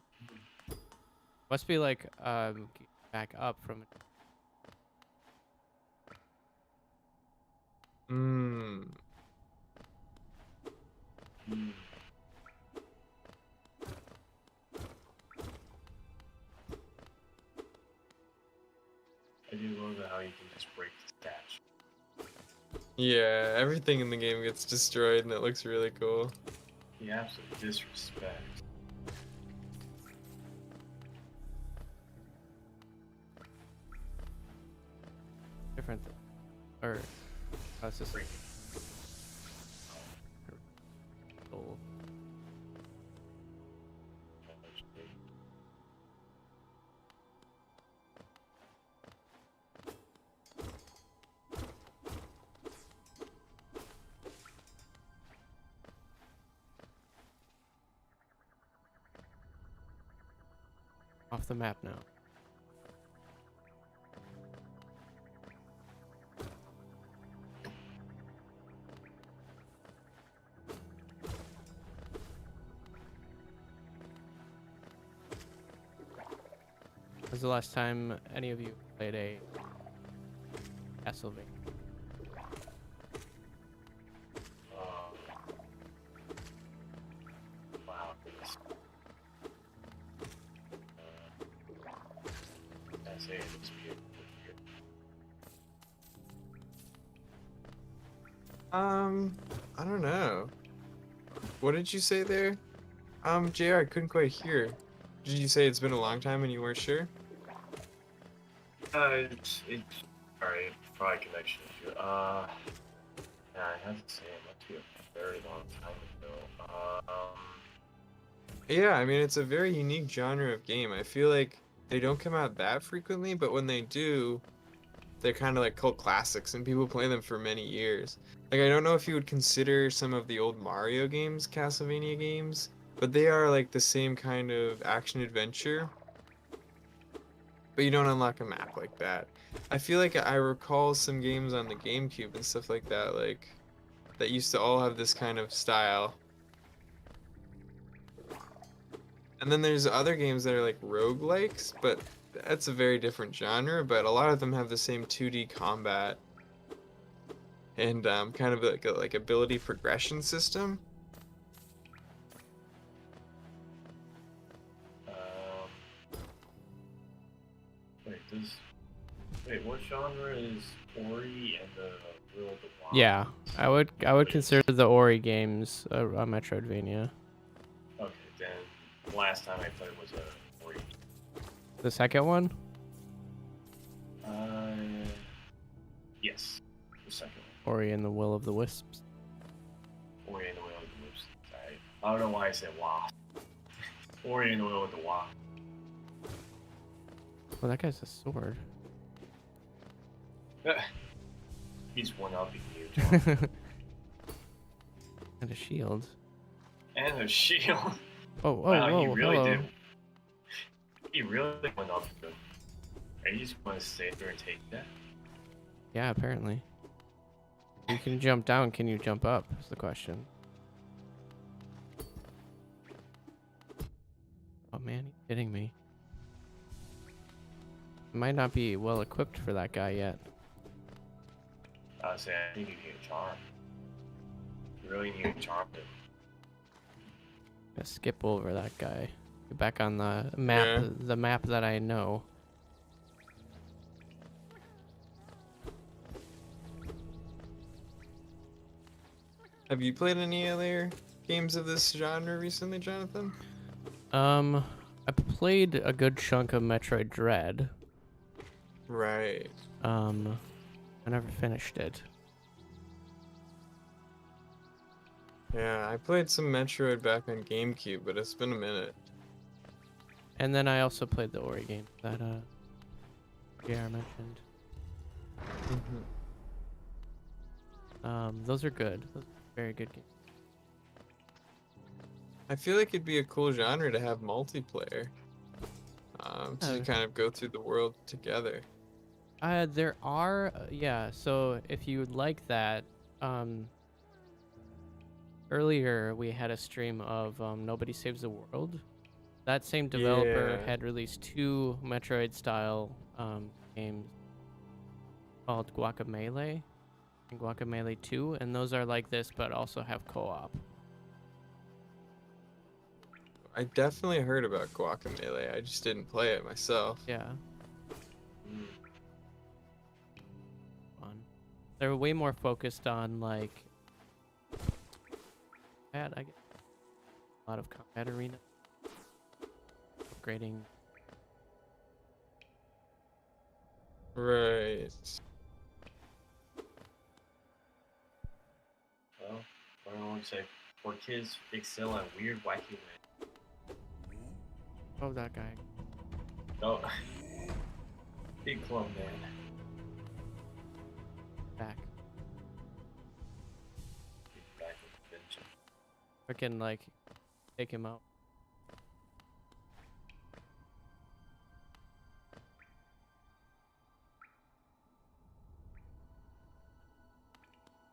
Must be like back up from. Hmm. Hmm. I do love how you can just break the stats. Yeah, everything in the game gets destroyed and it looks really cool. The absolute disrespect. different or it's just Freaking. gold. Off the map now. When's the last time any of you played a Castlevania? Wow. That's it. It's weird. I don't know. What did you say there? JR, I couldn't quite hear. Did you say it's been a long time and you weren't sure? It's alright. Probably connection issue. Yeah, I have to say it must be a very long time ago. Yeah, I mean, it's a very unique genre of game. I feel like they don't come out that frequently, but when they do, they're kind of like cult classics and people play them for many years. Like, I don't know if you would consider some of the old Mario games Castlevania games, but they are like the same kind of action adventure. But you don't unlock a map like that. I feel like I recall some games on the GameCube and stuff like that, like, that used to all have this kind of style. And then there's other games that are like roguelikes, but that's a very different genre, but a lot of them have the same 2D combat and kind of like a like ability progression system. Wait, what genre is Ori and the Will of the Wild? Yeah, I would consider the Ori games a Metroidvania. Okay, then last time I played was a Ori. The second one? Yes, the second one. Ori and the Will of the Wisps. Ori and the Will of the Wisps. I don't know why I said Wasp. Ori and the Will of the Wasp. Well, that guy's a sword. He's one upping you, John. And a shield. And a shield. Oh, Wow, he whoa, really hello. did. He really went up to him. Are you just want to stay there and take that? Yeah, apparently. You can jump down, can you jump up? Is the question. Oh man, you're kidding me. Might not be well equipped for that guy yet. I say I think you need a charm. You really need a charm him. Gonna skip over that guy. Get back on the map, Yeah. the map that I know. Have you played any other games of this genre recently, Jonathan? I played a good chunk of Metroid Dread. Right. I never finished it. Yeah, I played some Metroid back on GameCube, but it's been a minute. And then I also played the Ori game that JR mentioned. Those are good. Those are very good games. I feel like it'd be a cool genre to have multiplayer. To Yeah. kind of go through the world together. There are, yeah, so if you would like that, earlier we had a stream of Nobody Saves the World. That same developer Yeah. had released 2 Metroid-style games called Guacamelee and Guacamelee 2, and those are like this, but also have co-op. I definitely heard about Guacamelee. I just didn't play it myself. Yeah, fun. They're way more focused on like combat, I guess. A lot of combat arena. Upgrading. Right. website for kids excel at weird, wacky ways. Oh, that guy. Oh, big club man. Back. Back on the bench. Freaking, like, take him out.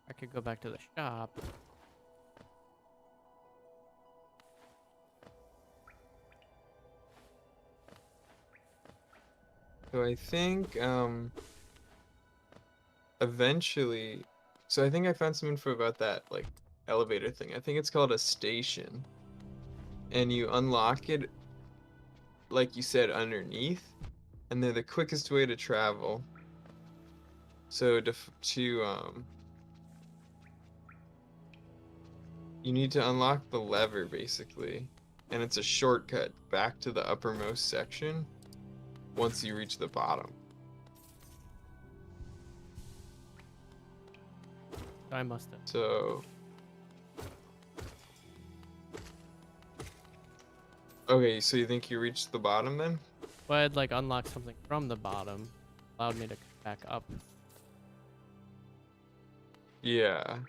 I could go back to the shop. So I think eventually, so I think I found some info about that like elevator thing. I think it's called a station, and you unlock it like you said underneath, and they're the quickest way to travel. So you need to unlock the lever basically, and it's a shortcut back to the uppermost section once you reach the bottom. I must have. So okay, so you think you reached the bottom then? But I'd like unlock something from the bottom, allowed me to come back up. Yeah.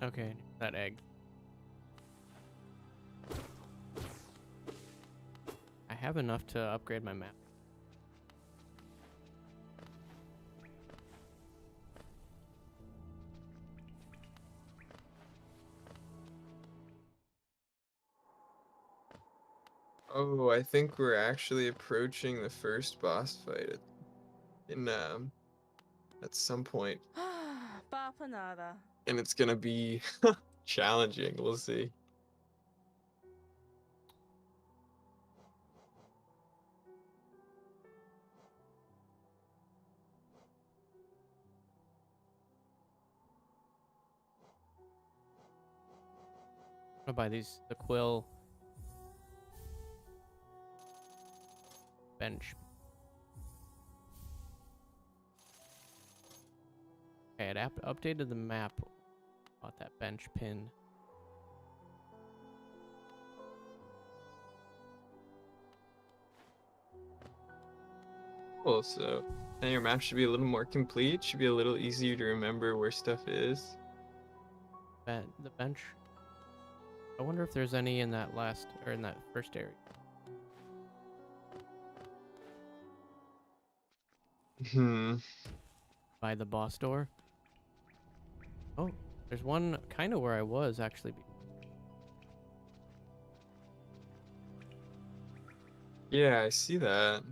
Okay, that egg. I have enough to upgrade my map. Oh, I think we're actually approaching the first boss fight at some point, Bapanada. and it's gonna be challenging. We'll see. I'm gonna buy the quill bench. Okay, it updated the map. Bought that bench pin. Cool. So now your map should be a little more complete. Should be a little easier to remember where stuff is. The bench. I wonder if there's any in that last or in that first area. By the boss door. Oh, there's one kind of where I was actually. Yeah, I see that.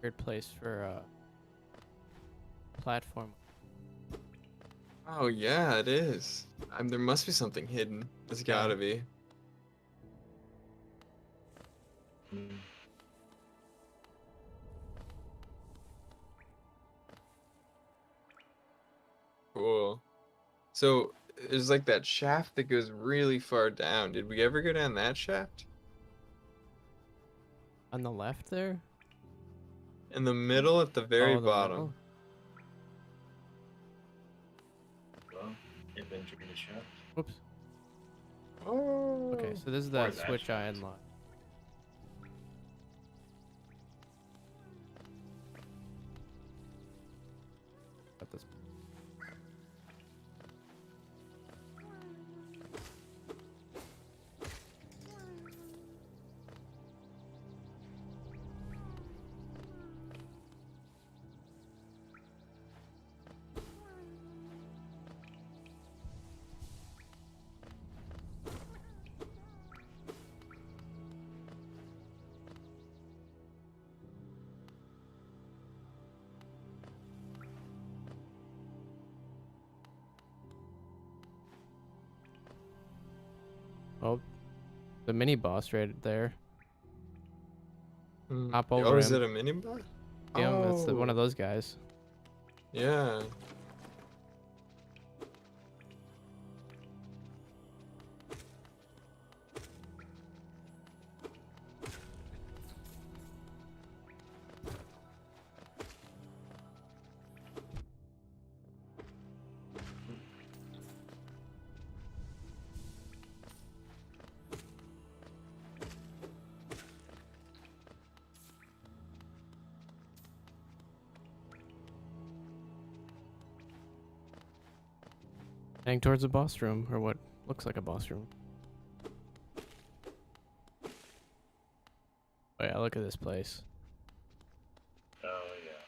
Weird place for platform. Oh yeah, it is. There must be something hidden. There's gotta be. Cool. So there's like that shaft that goes really far down. Did we ever go down that shaft? On the left there? In the middle at the very Oh, the bottom. middle? Well, adventure in the shop. Whoops. Oh. Okay, so this is Or that that switch I shaft. unlocked. Got this. the mini boss right there. Hmm. Hop Oh, over is him. it a mini boss? Yeah, that's one Oh, of those guys. yeah. Heading towards the boss room, or what looks like a boss room. Oh yeah, look at this place. Oh yeah,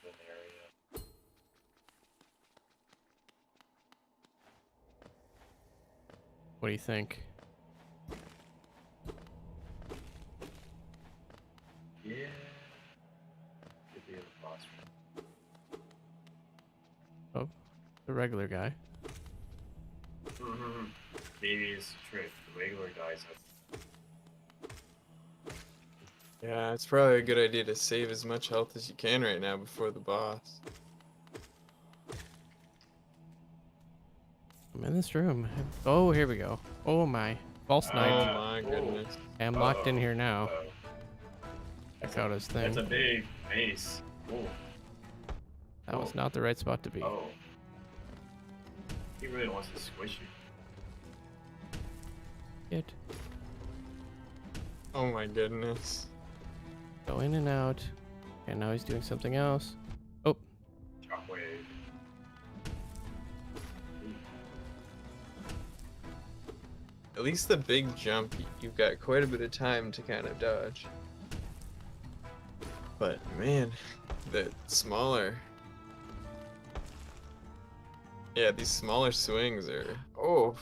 good area. What do you think? Yeah. Could be a boss room. The regular guy. Maybe it's a trick. The regular guys have. Yeah, it's probably a good idea to save as much health as you can right now before the boss. I'm in this room. Oh, here we go. Oh my. False Oh knight. my goodness. I'm locked in here now. Uh-oh. Check out his That's a thing. big base. Oh. That was not the right spot to be. Oh. He really wants to squish you. It. Oh my goodness. Go in and out. And now he's doing something else. Oh, Shockwave. At least the big jump, you've got quite a bit of time to kind of dodge. But man, the smaller. Yeah, these smaller swings are. Oh,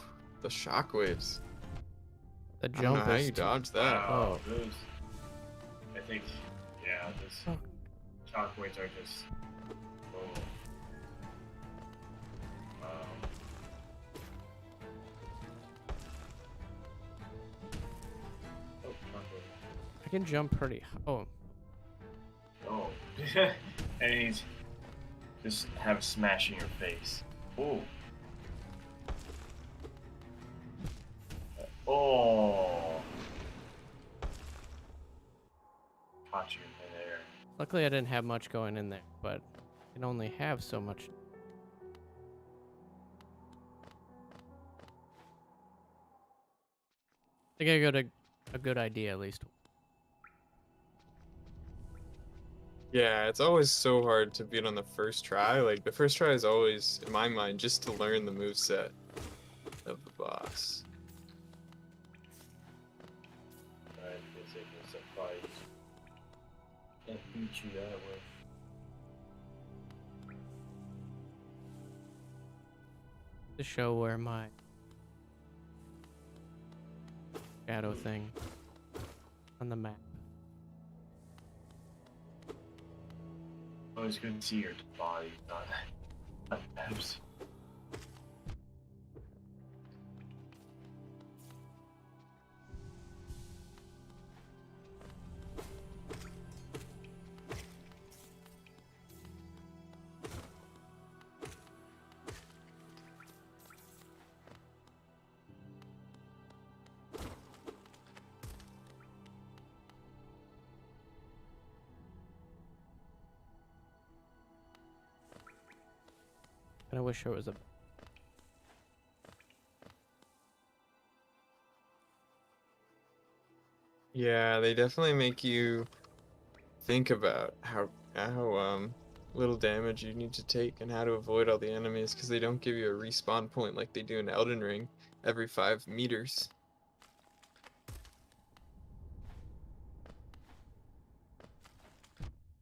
the shockwaves. the I don't know jump how is you too- dodge that. Wow, those. I think, yeah, this Oh. shockwaves are just. Oh. Wow. Oh, shockwave. I can jump pretty. Oh, Oh. And he's just have smash in your face. Oh. Oh. Caught you in midair. luckily I didn't have much going in there, but I can only have so much. I think I got a good idea at least. Yeah, it's always so hard to beat on the first try. Like, the first try is always, in my mind, just to learn the moveset of the boss. Alright, it's a surprise. Can't beat you that way. To show where my shadow thing on the map. Oh, it's good to see your body, not maps. And I wish there was a. Yeah, they definitely make you think about how little damage you need to take and how to avoid all the enemies, because they don't give you a respawn point like they do in Elden Ring every 5 meters.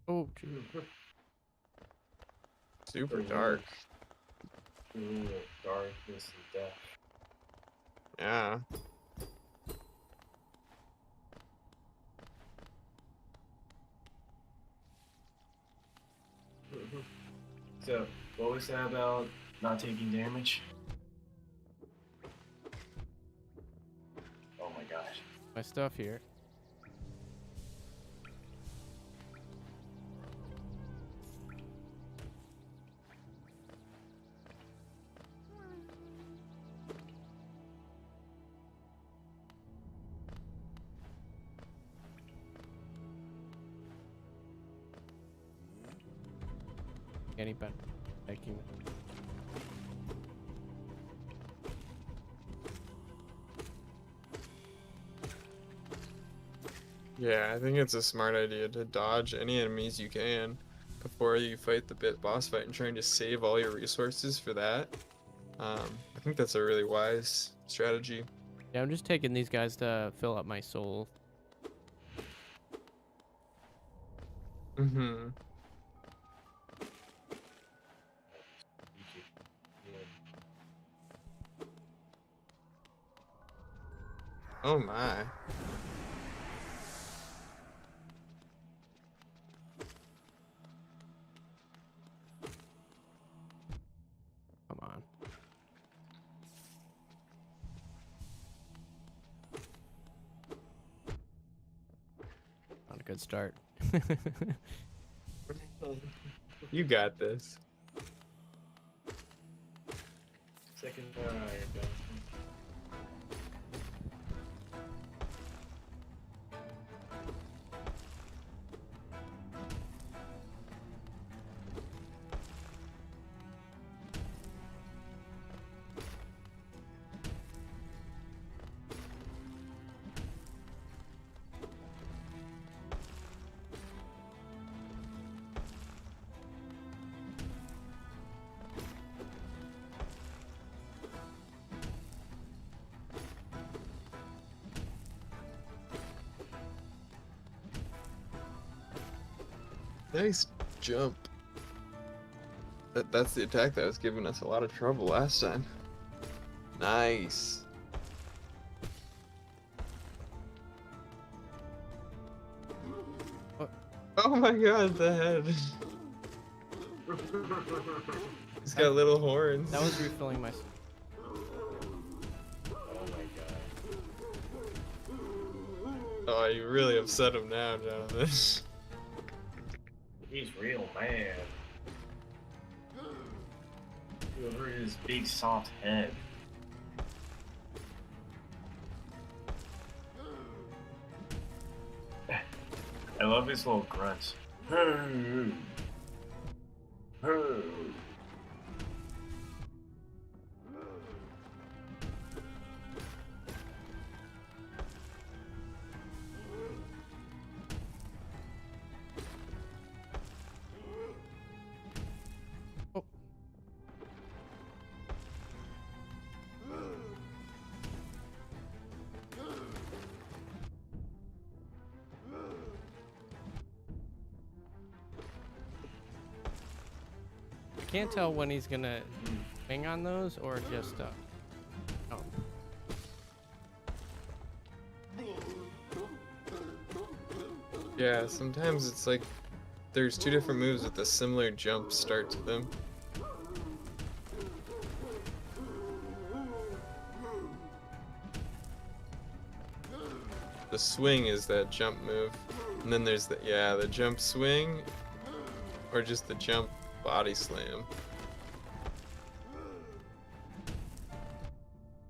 Oh, gee. Super dark. Ooh, darkness and death. Yeah. So, what was that about not taking damage? Oh my gosh. my stuff here. Any better? Taking. Yeah, I think it's a smart idea to dodge any enemies you can before you fight the boss fight and trying to save all your resources for that. I think that's a really wise strategy. Yeah, I'm just taking these guys to fill up my soul. Mm-hmm. Oh my. Come on. Not a good start. You got this. Second, you're done. Nice jump. That's the attack that was giving us a lot of trouble last time. Nice. What? Oh my god, the head. He's got little horns. That was refilling my. Oh my god. Oh, you really upset him now, Jonathan. He's real mad. Over his big soft head. I love his little grunts. Oh. I can't tell when he's gonna hang on those or just oh. Yeah, sometimes it's like there's two different moves with a similar jump start to them. The swing is that jump move, and then there's the jump swing, or just the jump body slam.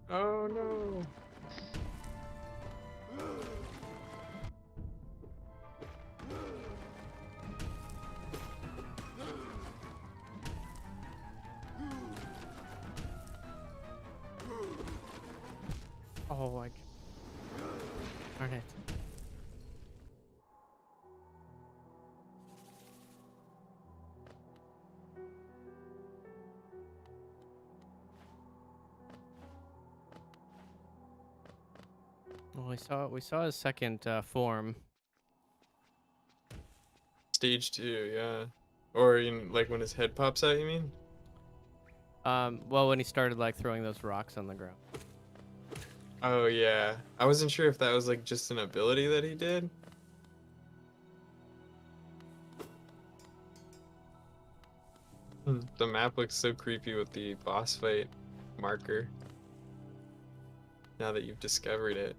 Oh no! Oh my. Darn it. Well, we saw his second form. Stage 2, yeah. Or like when his head pops out, you mean? Well, when he started like throwing those rocks on the ground. Oh yeah. I wasn't sure if that was like just an ability that he did. The map looks so creepy with the boss fight marker. Now that you've discovered it.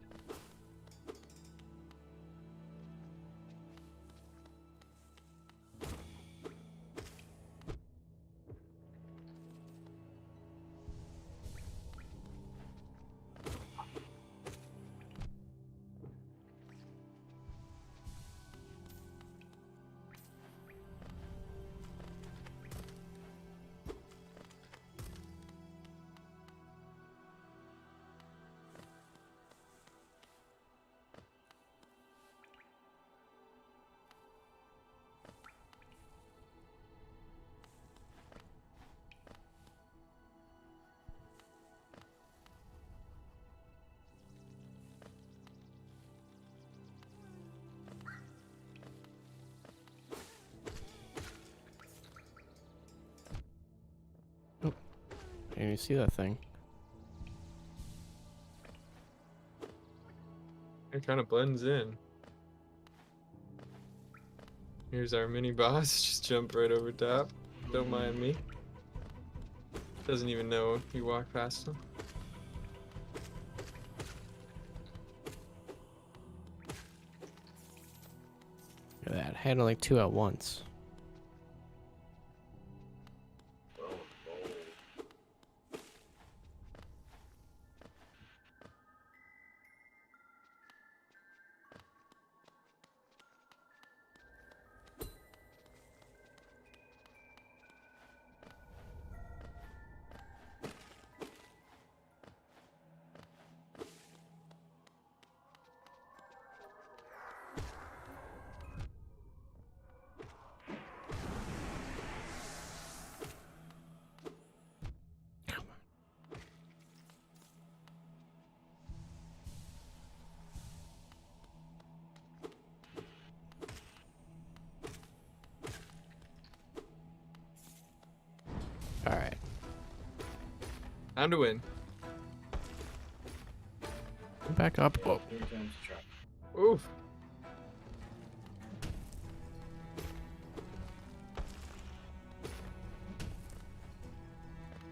even see that thing. It kind of blends in. Here's our mini boss. Just jump right over top. Don't mind me. Doesn't even know you walk past him. Look at that. Handling 2 at once. Alright. Time to win. Back up. Oh. 3 times the trap. Oof.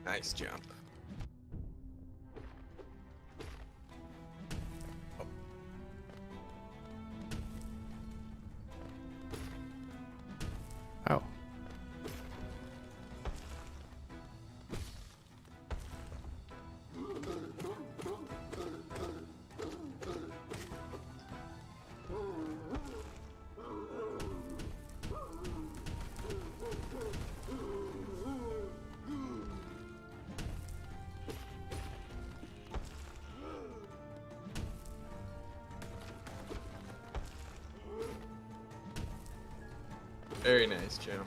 Nice jump. Oh. Very nice jump.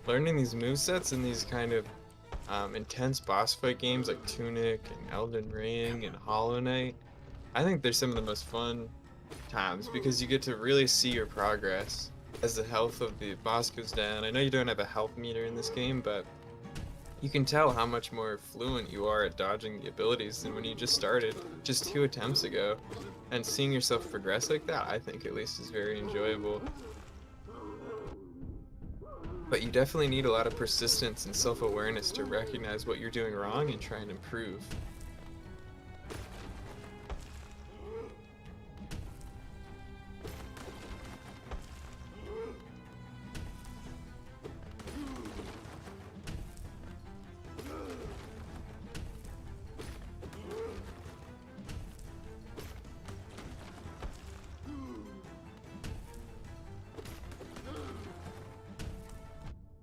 Learning these movesets in these kind of intense boss fight games like Tunic and Elden Ring and Hollow Knight, I think they're some of the most fun times because you get to really see your progress as the health of the boss goes down. I know you don't have a health meter in this game, but you can tell how much more fluent you are at dodging the abilities than when you just started just 2 attempts ago. And seeing yourself progress like that, I think at least, is very enjoyable. But you definitely need a lot of persistence and self-awareness to recognize what you're doing wrong and try and improve.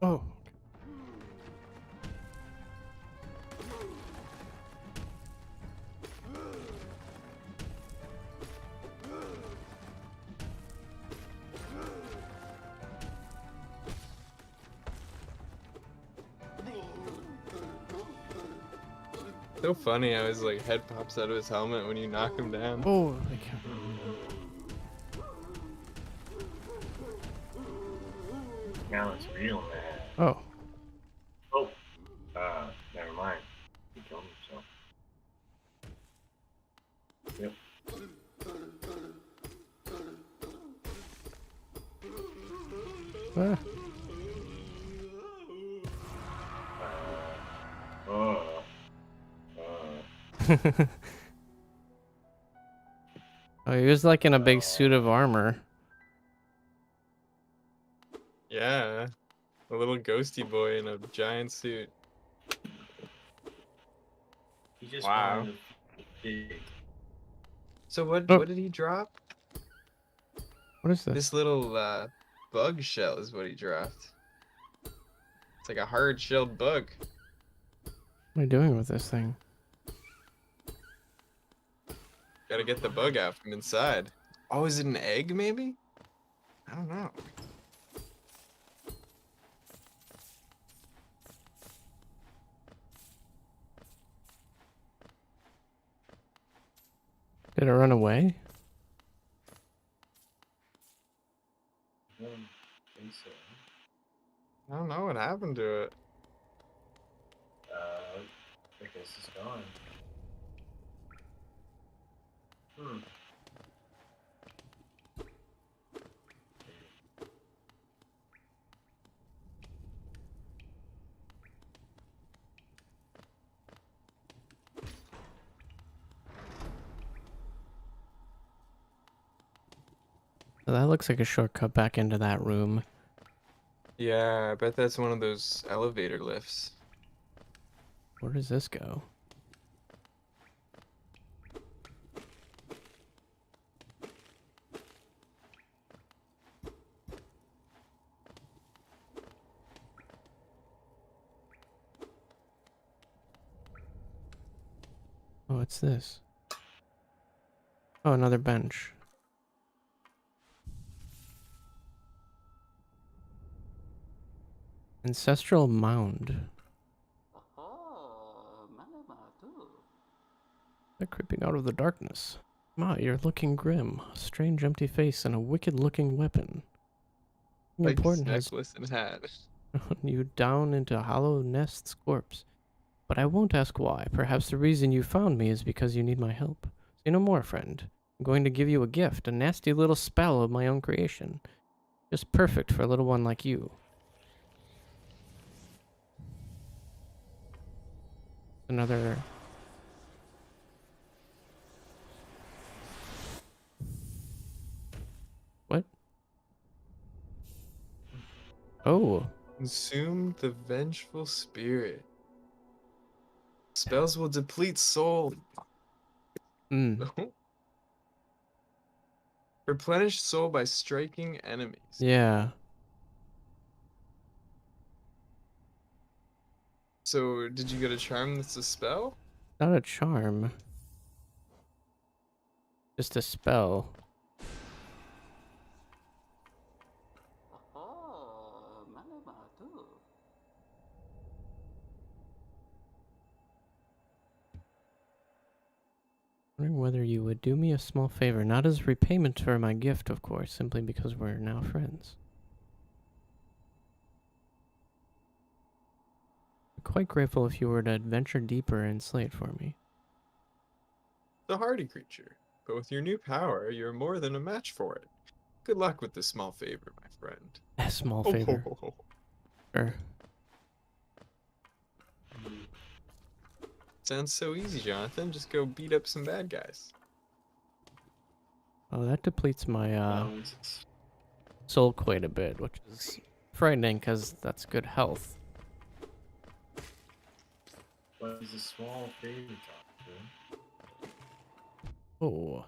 Oh. So funny how his like head pops out of his helmet when you knock him down. Oh, I can't. Now it's real mad. Oh. Oh, never mind. He killed himself. Yep. Ah. Oh, he was like in a big suit of armor. Yeah, a little ghosty boy in a giant suit. He just Wow. wanted to be big. So what Oh. what did he drop? What is this? This little bug shell is what he dropped. It's like a hard-shelled bug. What am I doing with this thing? Gotta get the bug out from inside. Oh, is it an egg maybe? I don't know. Did it run away? I don't think so. I don't know what happened to it. I guess it's gone. Hmm. So that looks like a shortcut back into that room. Yeah, I bet that's one of those elevator lifts. Where does this go? Oh, what's this? Oh, another bench. Ancestral mound. They're creeping out of the darkness. Ma, you're looking grim. A strange empty face and a wicked-looking weapon. Something Like his important has necklace and hat. you down into Hollow Nest's corpse. But I won't ask why. Perhaps the reason you found me is because you need my help. Say no more, friend. I'm going to give you a gift, a nasty little spell of my own creation. Just perfect for a little one like you. Another... What? Oh. Consume the vengeful spirit. Spells will deplete soul. Hmm. Replenish soul by striking enemies. Yeah. So, did you get a charm that's a spell? Not a charm. Just a spell. Wondering whether you would do me a small favor, not as repayment for my gift, of course, simply because we're now friends. I'm quite grateful if you were to adventure deeper and slay it for me. The hardy creature. But with your new power, you're more than a match for it. Good luck with this small favor, my friend. A small Oh, favor. ho, ho, ho. Sure. Sounds so easy, Jonathan. Just go beat up some bad guys. Oh, that depletes my Sounds soul quite a bit, which is frightening because that's good health. What is a small favor, Jonathan? Oh.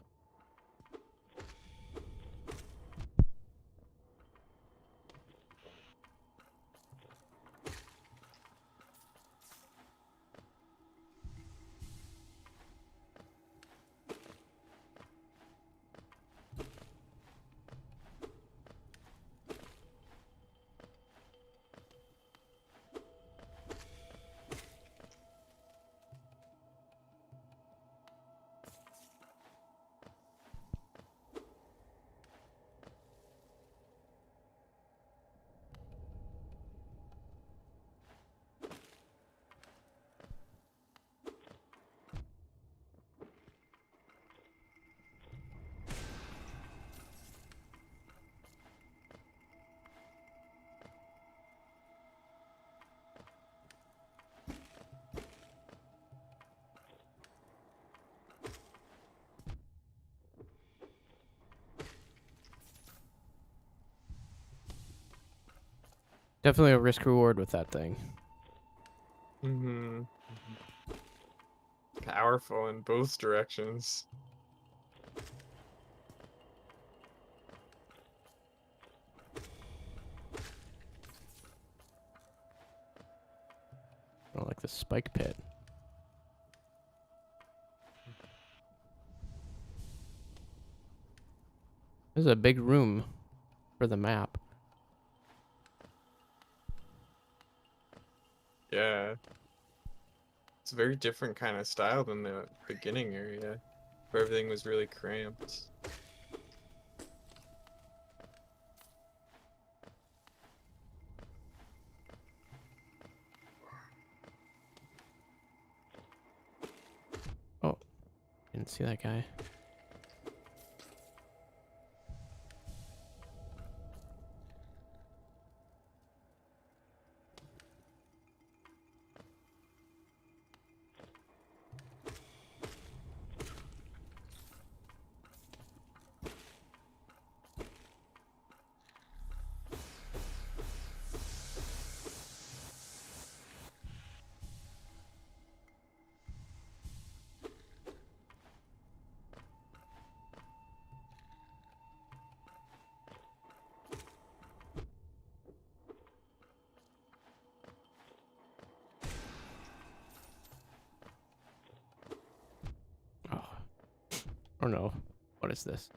Definitely a risk reward with that thing. Mm-hmm. Powerful in both directions. I don't like the spike pit. This is a big room for the map. Yeah. It's a very different kind of style than the beginning area, where everything was really cramped. didn't see that guy. Oh no. What is this?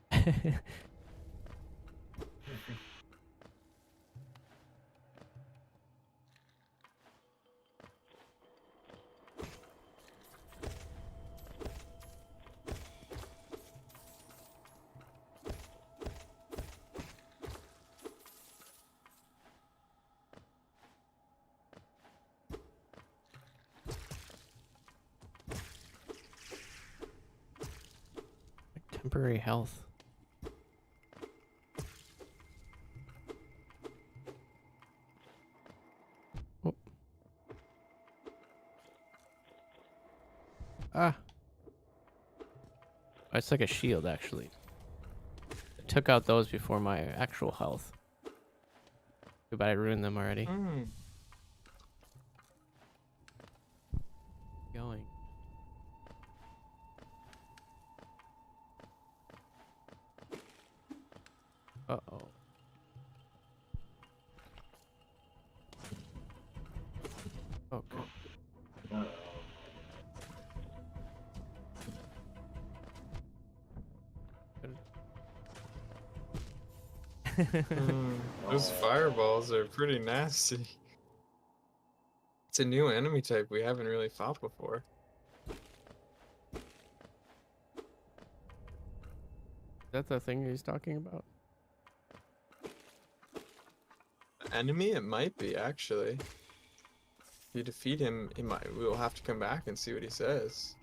Temporary health. Oh. Ah. Oh, it's like a shield, actually. I took out those before my actual health. Too bad I ruined them already. Hmm. Going. Uh-oh. Okay. Those fireballs are pretty nasty. It's a new enemy type we haven't really fought before. Is that the thing he's talking about? Enemy? It might be, actually. If you defeat him, we'll have to come back and see what he says.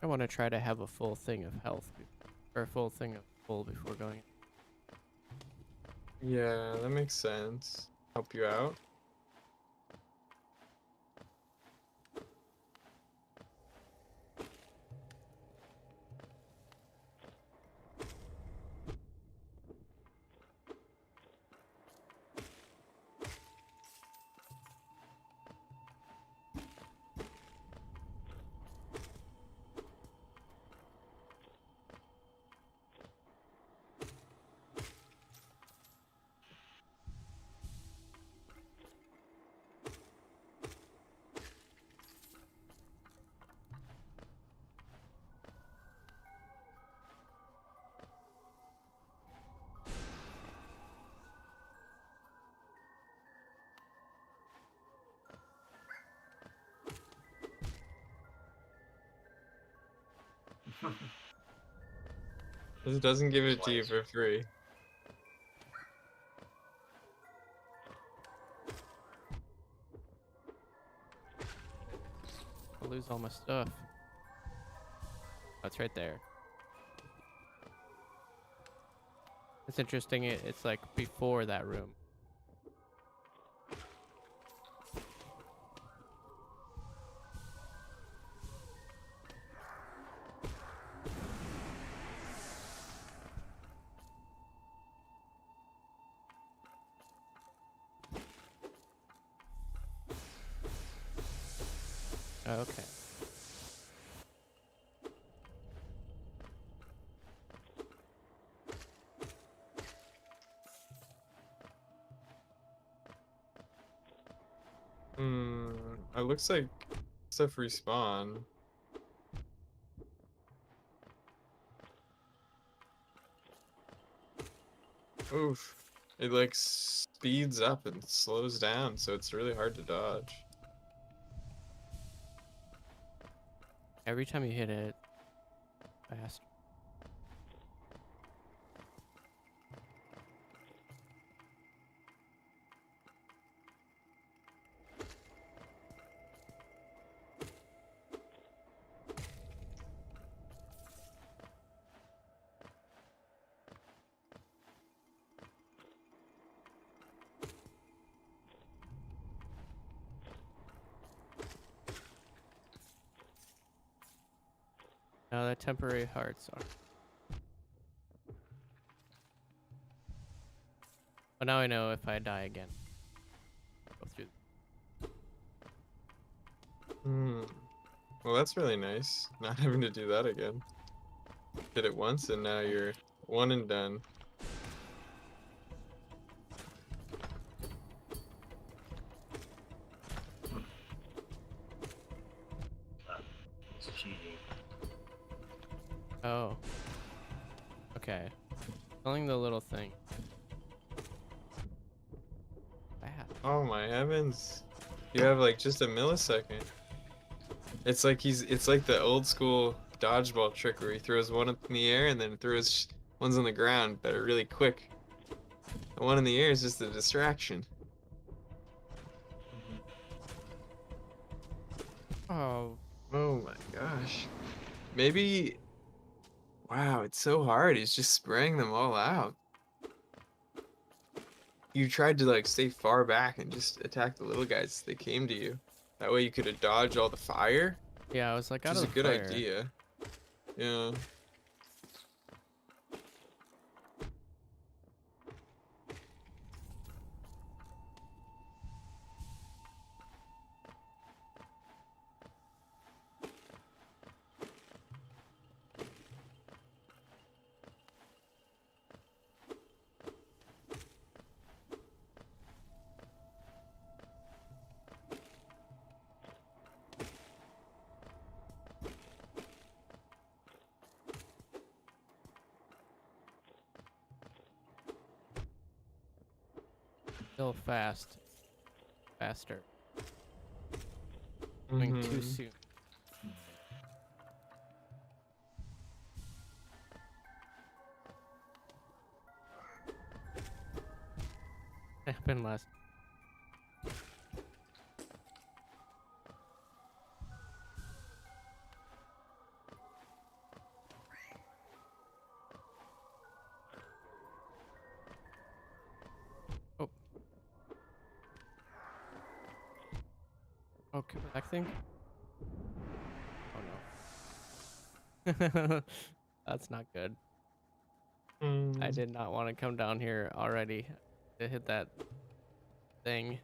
I want to try to have a full thing of health, or a full thing of full before going. Yeah, that makes sense. Help you out. This doesn't give it to you for free. I'll lose all my stuff. Oh, it's right there. It's interesting. It's like before that room. Oh, okay. It looks like stuff respawn. Oof. It like speeds up and slows down, so it's really hard to dodge. Every time you hit it, fast. Now the temporary hearts are. But now I know if I die again. Go through. Well, that's really nice. Not having to do that again. Did it once and now you're one and done. It's cheating. Oh. Okay. Killing the little thing. Bad. Oh my heavens. You have like just a millisecond. It's like it's like the old school dodgeball trick where he throws one up in the air and then throws ones on the ground that are really quick. The one in the air is just a distraction. Oh. Oh my gosh. Maybe. Wow, it's so hard. He's just spraying them all out. You tried to like stay far back and just attack the little guys as they came to you. That way you could have dodged all the fire. Yeah, I was like, Which out is of a good fire. idea. Yeah. Still fast. Faster. Going too Mhm. soon. Happened last. Oh. Okay, that thing. Oh no. That's not good. I Mm. did not want to come down here already to hit that thing.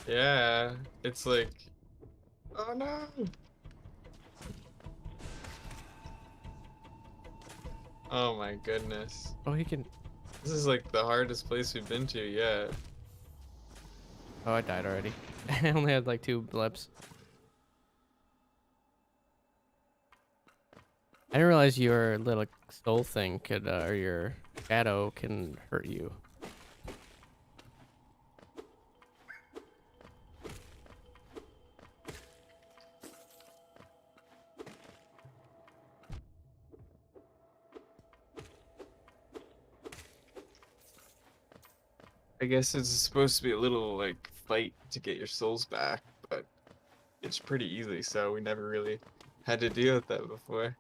Yeah, it's like, oh no. Oh my goodness. Oh, he can. This is like the hardest place we've been to yet. Oh, I died already. I only had like 2 blips. I didn't realize your little soul thing could, or your shadow can hurt you. I guess it's supposed to be a little like fight to get your souls back, but it's pretty easy, so we never really had to deal with that before.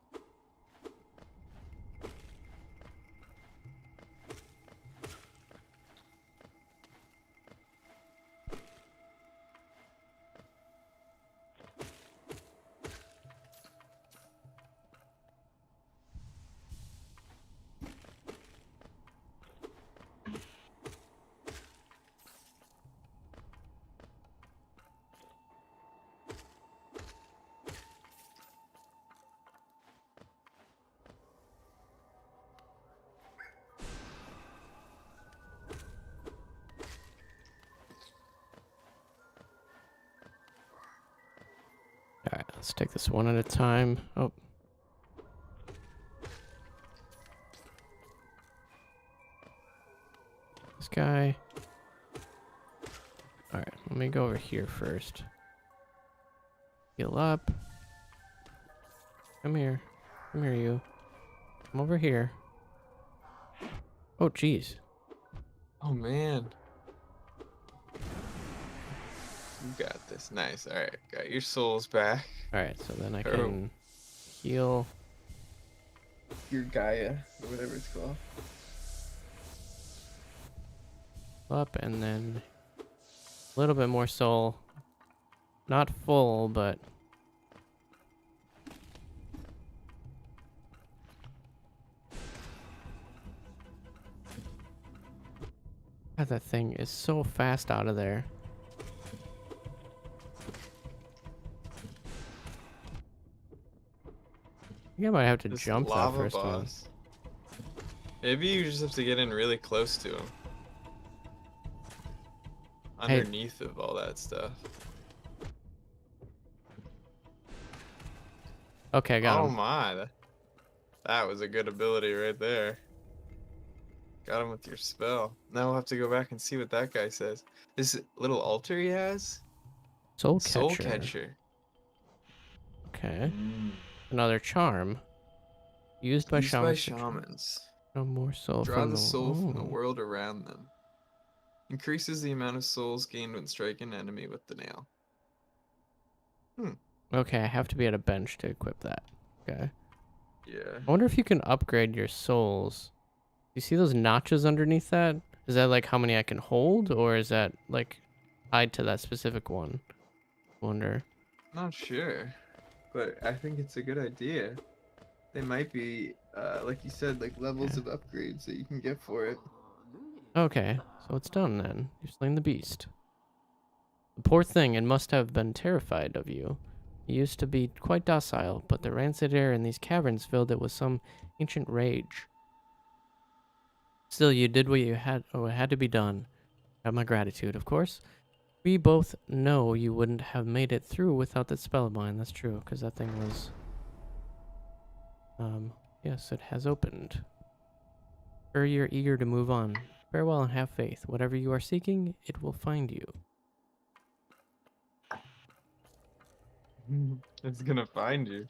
Alright, let's take this one at a time. Oh. This guy. Alright, let me go over here first. Heal up. Come here. Come here, you. Come over here. Oh, jeez. Oh man. You got this. Nice. Alright, got your souls back. Alright, so then I Oh. can heal. Your Gaia, or whatever it's called. Up and then a little bit more soul. Not full, but God, that thing is so fast out of there. I think I might have to This jump that lava first one. boss. Maybe you just have to get in really close to him. Hey. Underneath of all that stuff. Okay, I got Oh him. my, that was a good ability right there. Got him with your spell. Now we'll have to go back and see what that guy says. This little altar he has? Soul Soul catcher. Catcher. Okay. Mm. Another charm. Used by Used by shamans. shamans. No more soul Draw from the the soul from the oh. world around them. Increases the amount of souls gained when striking an enemy with the nail. Okay, I have to be at a bench to equip that. Okay. Yeah. I wonder if you can upgrade your souls. You see those notches underneath that? Is that like how many I can hold, or is that like tied to that specific one? Wonder. Not sure. But I think it's a good idea. They might be, like you said, like levels Yeah. of upgrades that you can get for it. Okay, so it's done then. You've slain the beast. The poor thing, it must have been terrified of you. It used to be quite docile, but the rancid air in these caverns filled it with some ancient rage. Still, you did what you had, or what had to be done. Have my gratitude, of course. We both know you wouldn't have made it through without that spell of mine. That's true, because that thing was... yes, it has opened. Sure, you're eager to move on. Farewell and have faith. Whatever you are seeking, it will find you. It's gonna find you.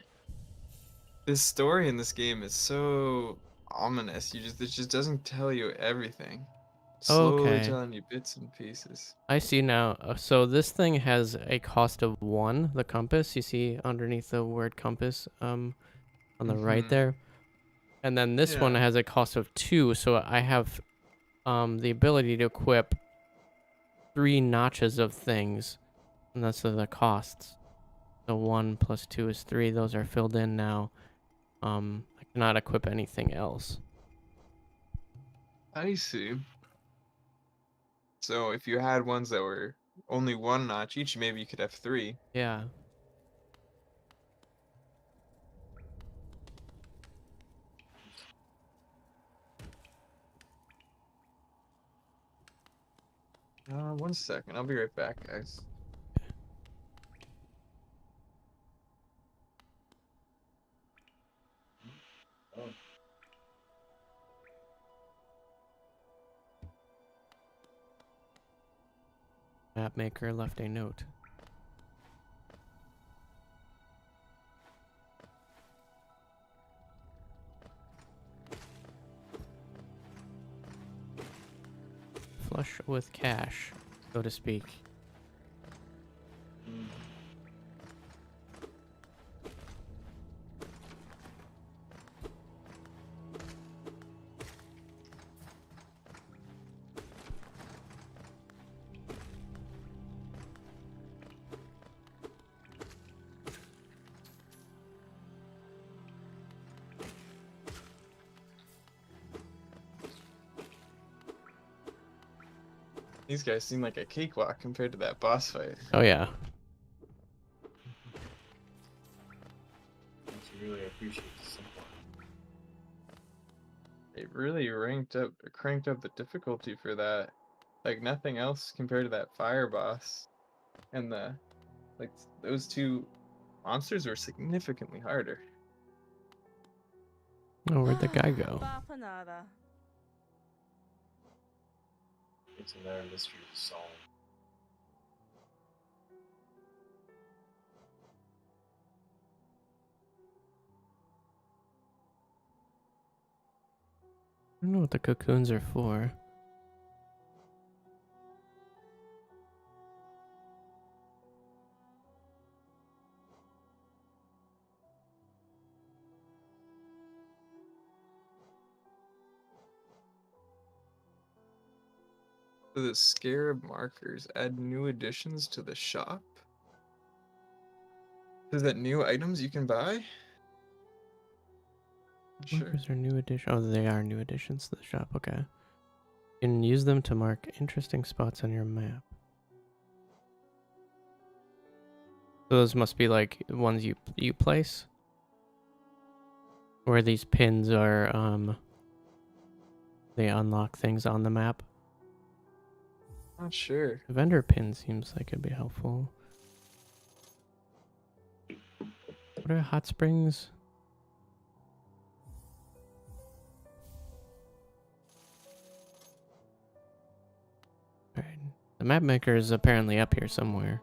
This story in this game is so ominous. It just doesn't tell you everything. Slowly Okay. telling you bits and pieces. I see now. So this thing has a cost of 1, the compass. You see underneath the word compass, on the right Mhm. there. And then this one Yeah. has a cost of 2, so I have the ability to equip 3 notches of things, and that's the costs. So 1 plus 2 is 3. Those are filled in now. I cannot equip anything else. I see. So if you had ones that were only 1 notch each, maybe you could have 3. Yeah. One second. I'll be right back, guys. Oh. Map maker left a note. Flush with cash, so to speak. Mm. These guys seem like a cakewalk compared to that boss fight. Oh yeah. I really appreciate the support. They really cranked up the difficulty for that. Like nothing else compared to that fire boss. And those two monsters were significantly harder. Oh, where'd the guy go? Bapanada. It's another mystery to solve. I don't know what the cocoons are for. So the scarab markers add new additions to the shop. Is that new items you can buy? Sure. Markers are new addition. Oh, they are new additions to the shop. Okay. You can use them to mark interesting spots on your map. So those must be like ones you place, where these pins are. They unlock things on the map. Not sure. The vendor pin seems like it'd be helpful. What are hot springs? Alright. The map maker is apparently up here somewhere.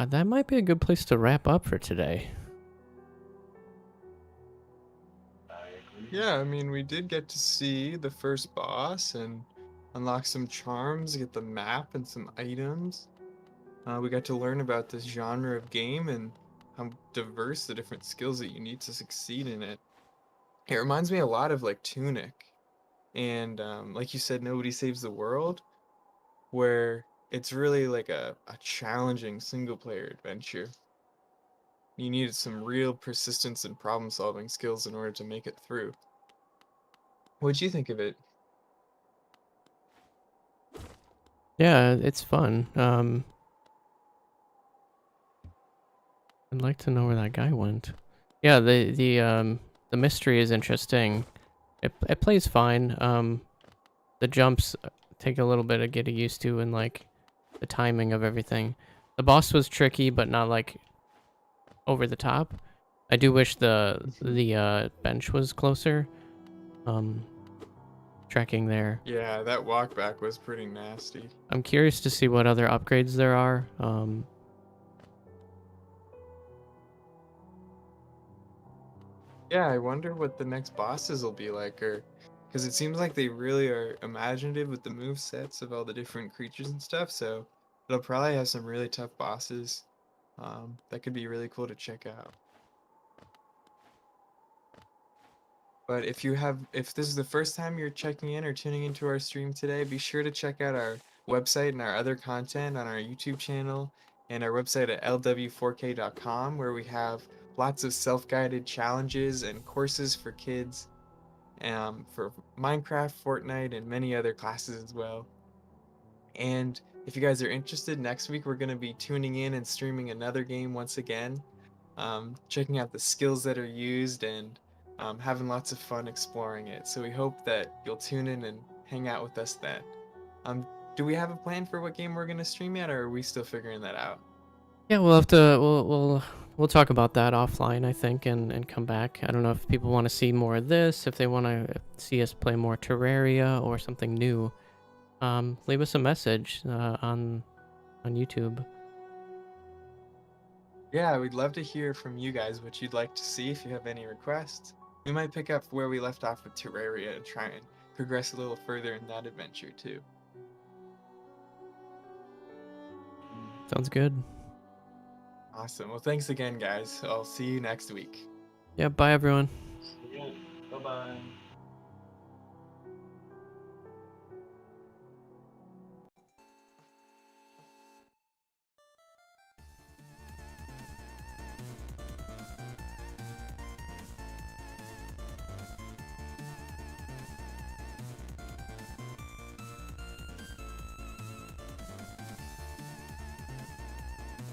That might be a good place to wrap up for today. I agree. Yeah, I mean, we did get to see the first boss and unlock some charms, get the map and some items. We got to learn about this genre of game and how diverse the different skills that you need to succeed in it. It reminds me a lot of like Tunic, and like you said, Nobody Saves the World, where it's really like a challenging single player adventure. You needed some real persistence and problem solving skills in order to make it through. What'd you think of it? Yeah, it's fun. I'd like to know where that guy went. Yeah, the mystery is interesting. It plays fine. The jumps take a little bit of getting used to, and like the timing of everything. The boss was tricky, but not like over the top. I do wish the bench was closer. Tracking there. Yeah, that walk back was pretty nasty. I'm curious to see what other upgrades there are. Yeah, I wonder what the next bosses will be like, or because it seems like they really are imaginative with the move sets of all the different creatures and stuff. So it'll probably have some really tough bosses. That could be really cool to check out. But if this is the first time you're checking in or tuning into our stream today, be sure to check out our website and our other content on our YouTube channel and our website at LW4K.com, where we have lots of self-guided challenges and courses for kids, for Minecraft, Fortnite, and many other classes as well. And if you guys are interested, next week we're going to be tuning in and streaming another game once again, checking out the skills that are used and having lots of fun exploring it. So we hope that you'll tune in and hang out with us then. Do we have a plan for what game we're going to stream yet, or are we still figuring that out? Yeah, we'll have to. We'll talk about that offline, I think, and come back. I don't know if people want to see more of this, if they want to see us play more Terraria or something new. Leave us a message on YouTube. Yeah, we'd love to hear from you guys what you'd like to see if you have any requests. We might pick up where we left off with Terraria and try and progress a little further in that adventure too. Sounds good. Awesome. Well, thanks again, guys. I'll see you next week. Yeah, bye everyone. Yeah. Bye bye.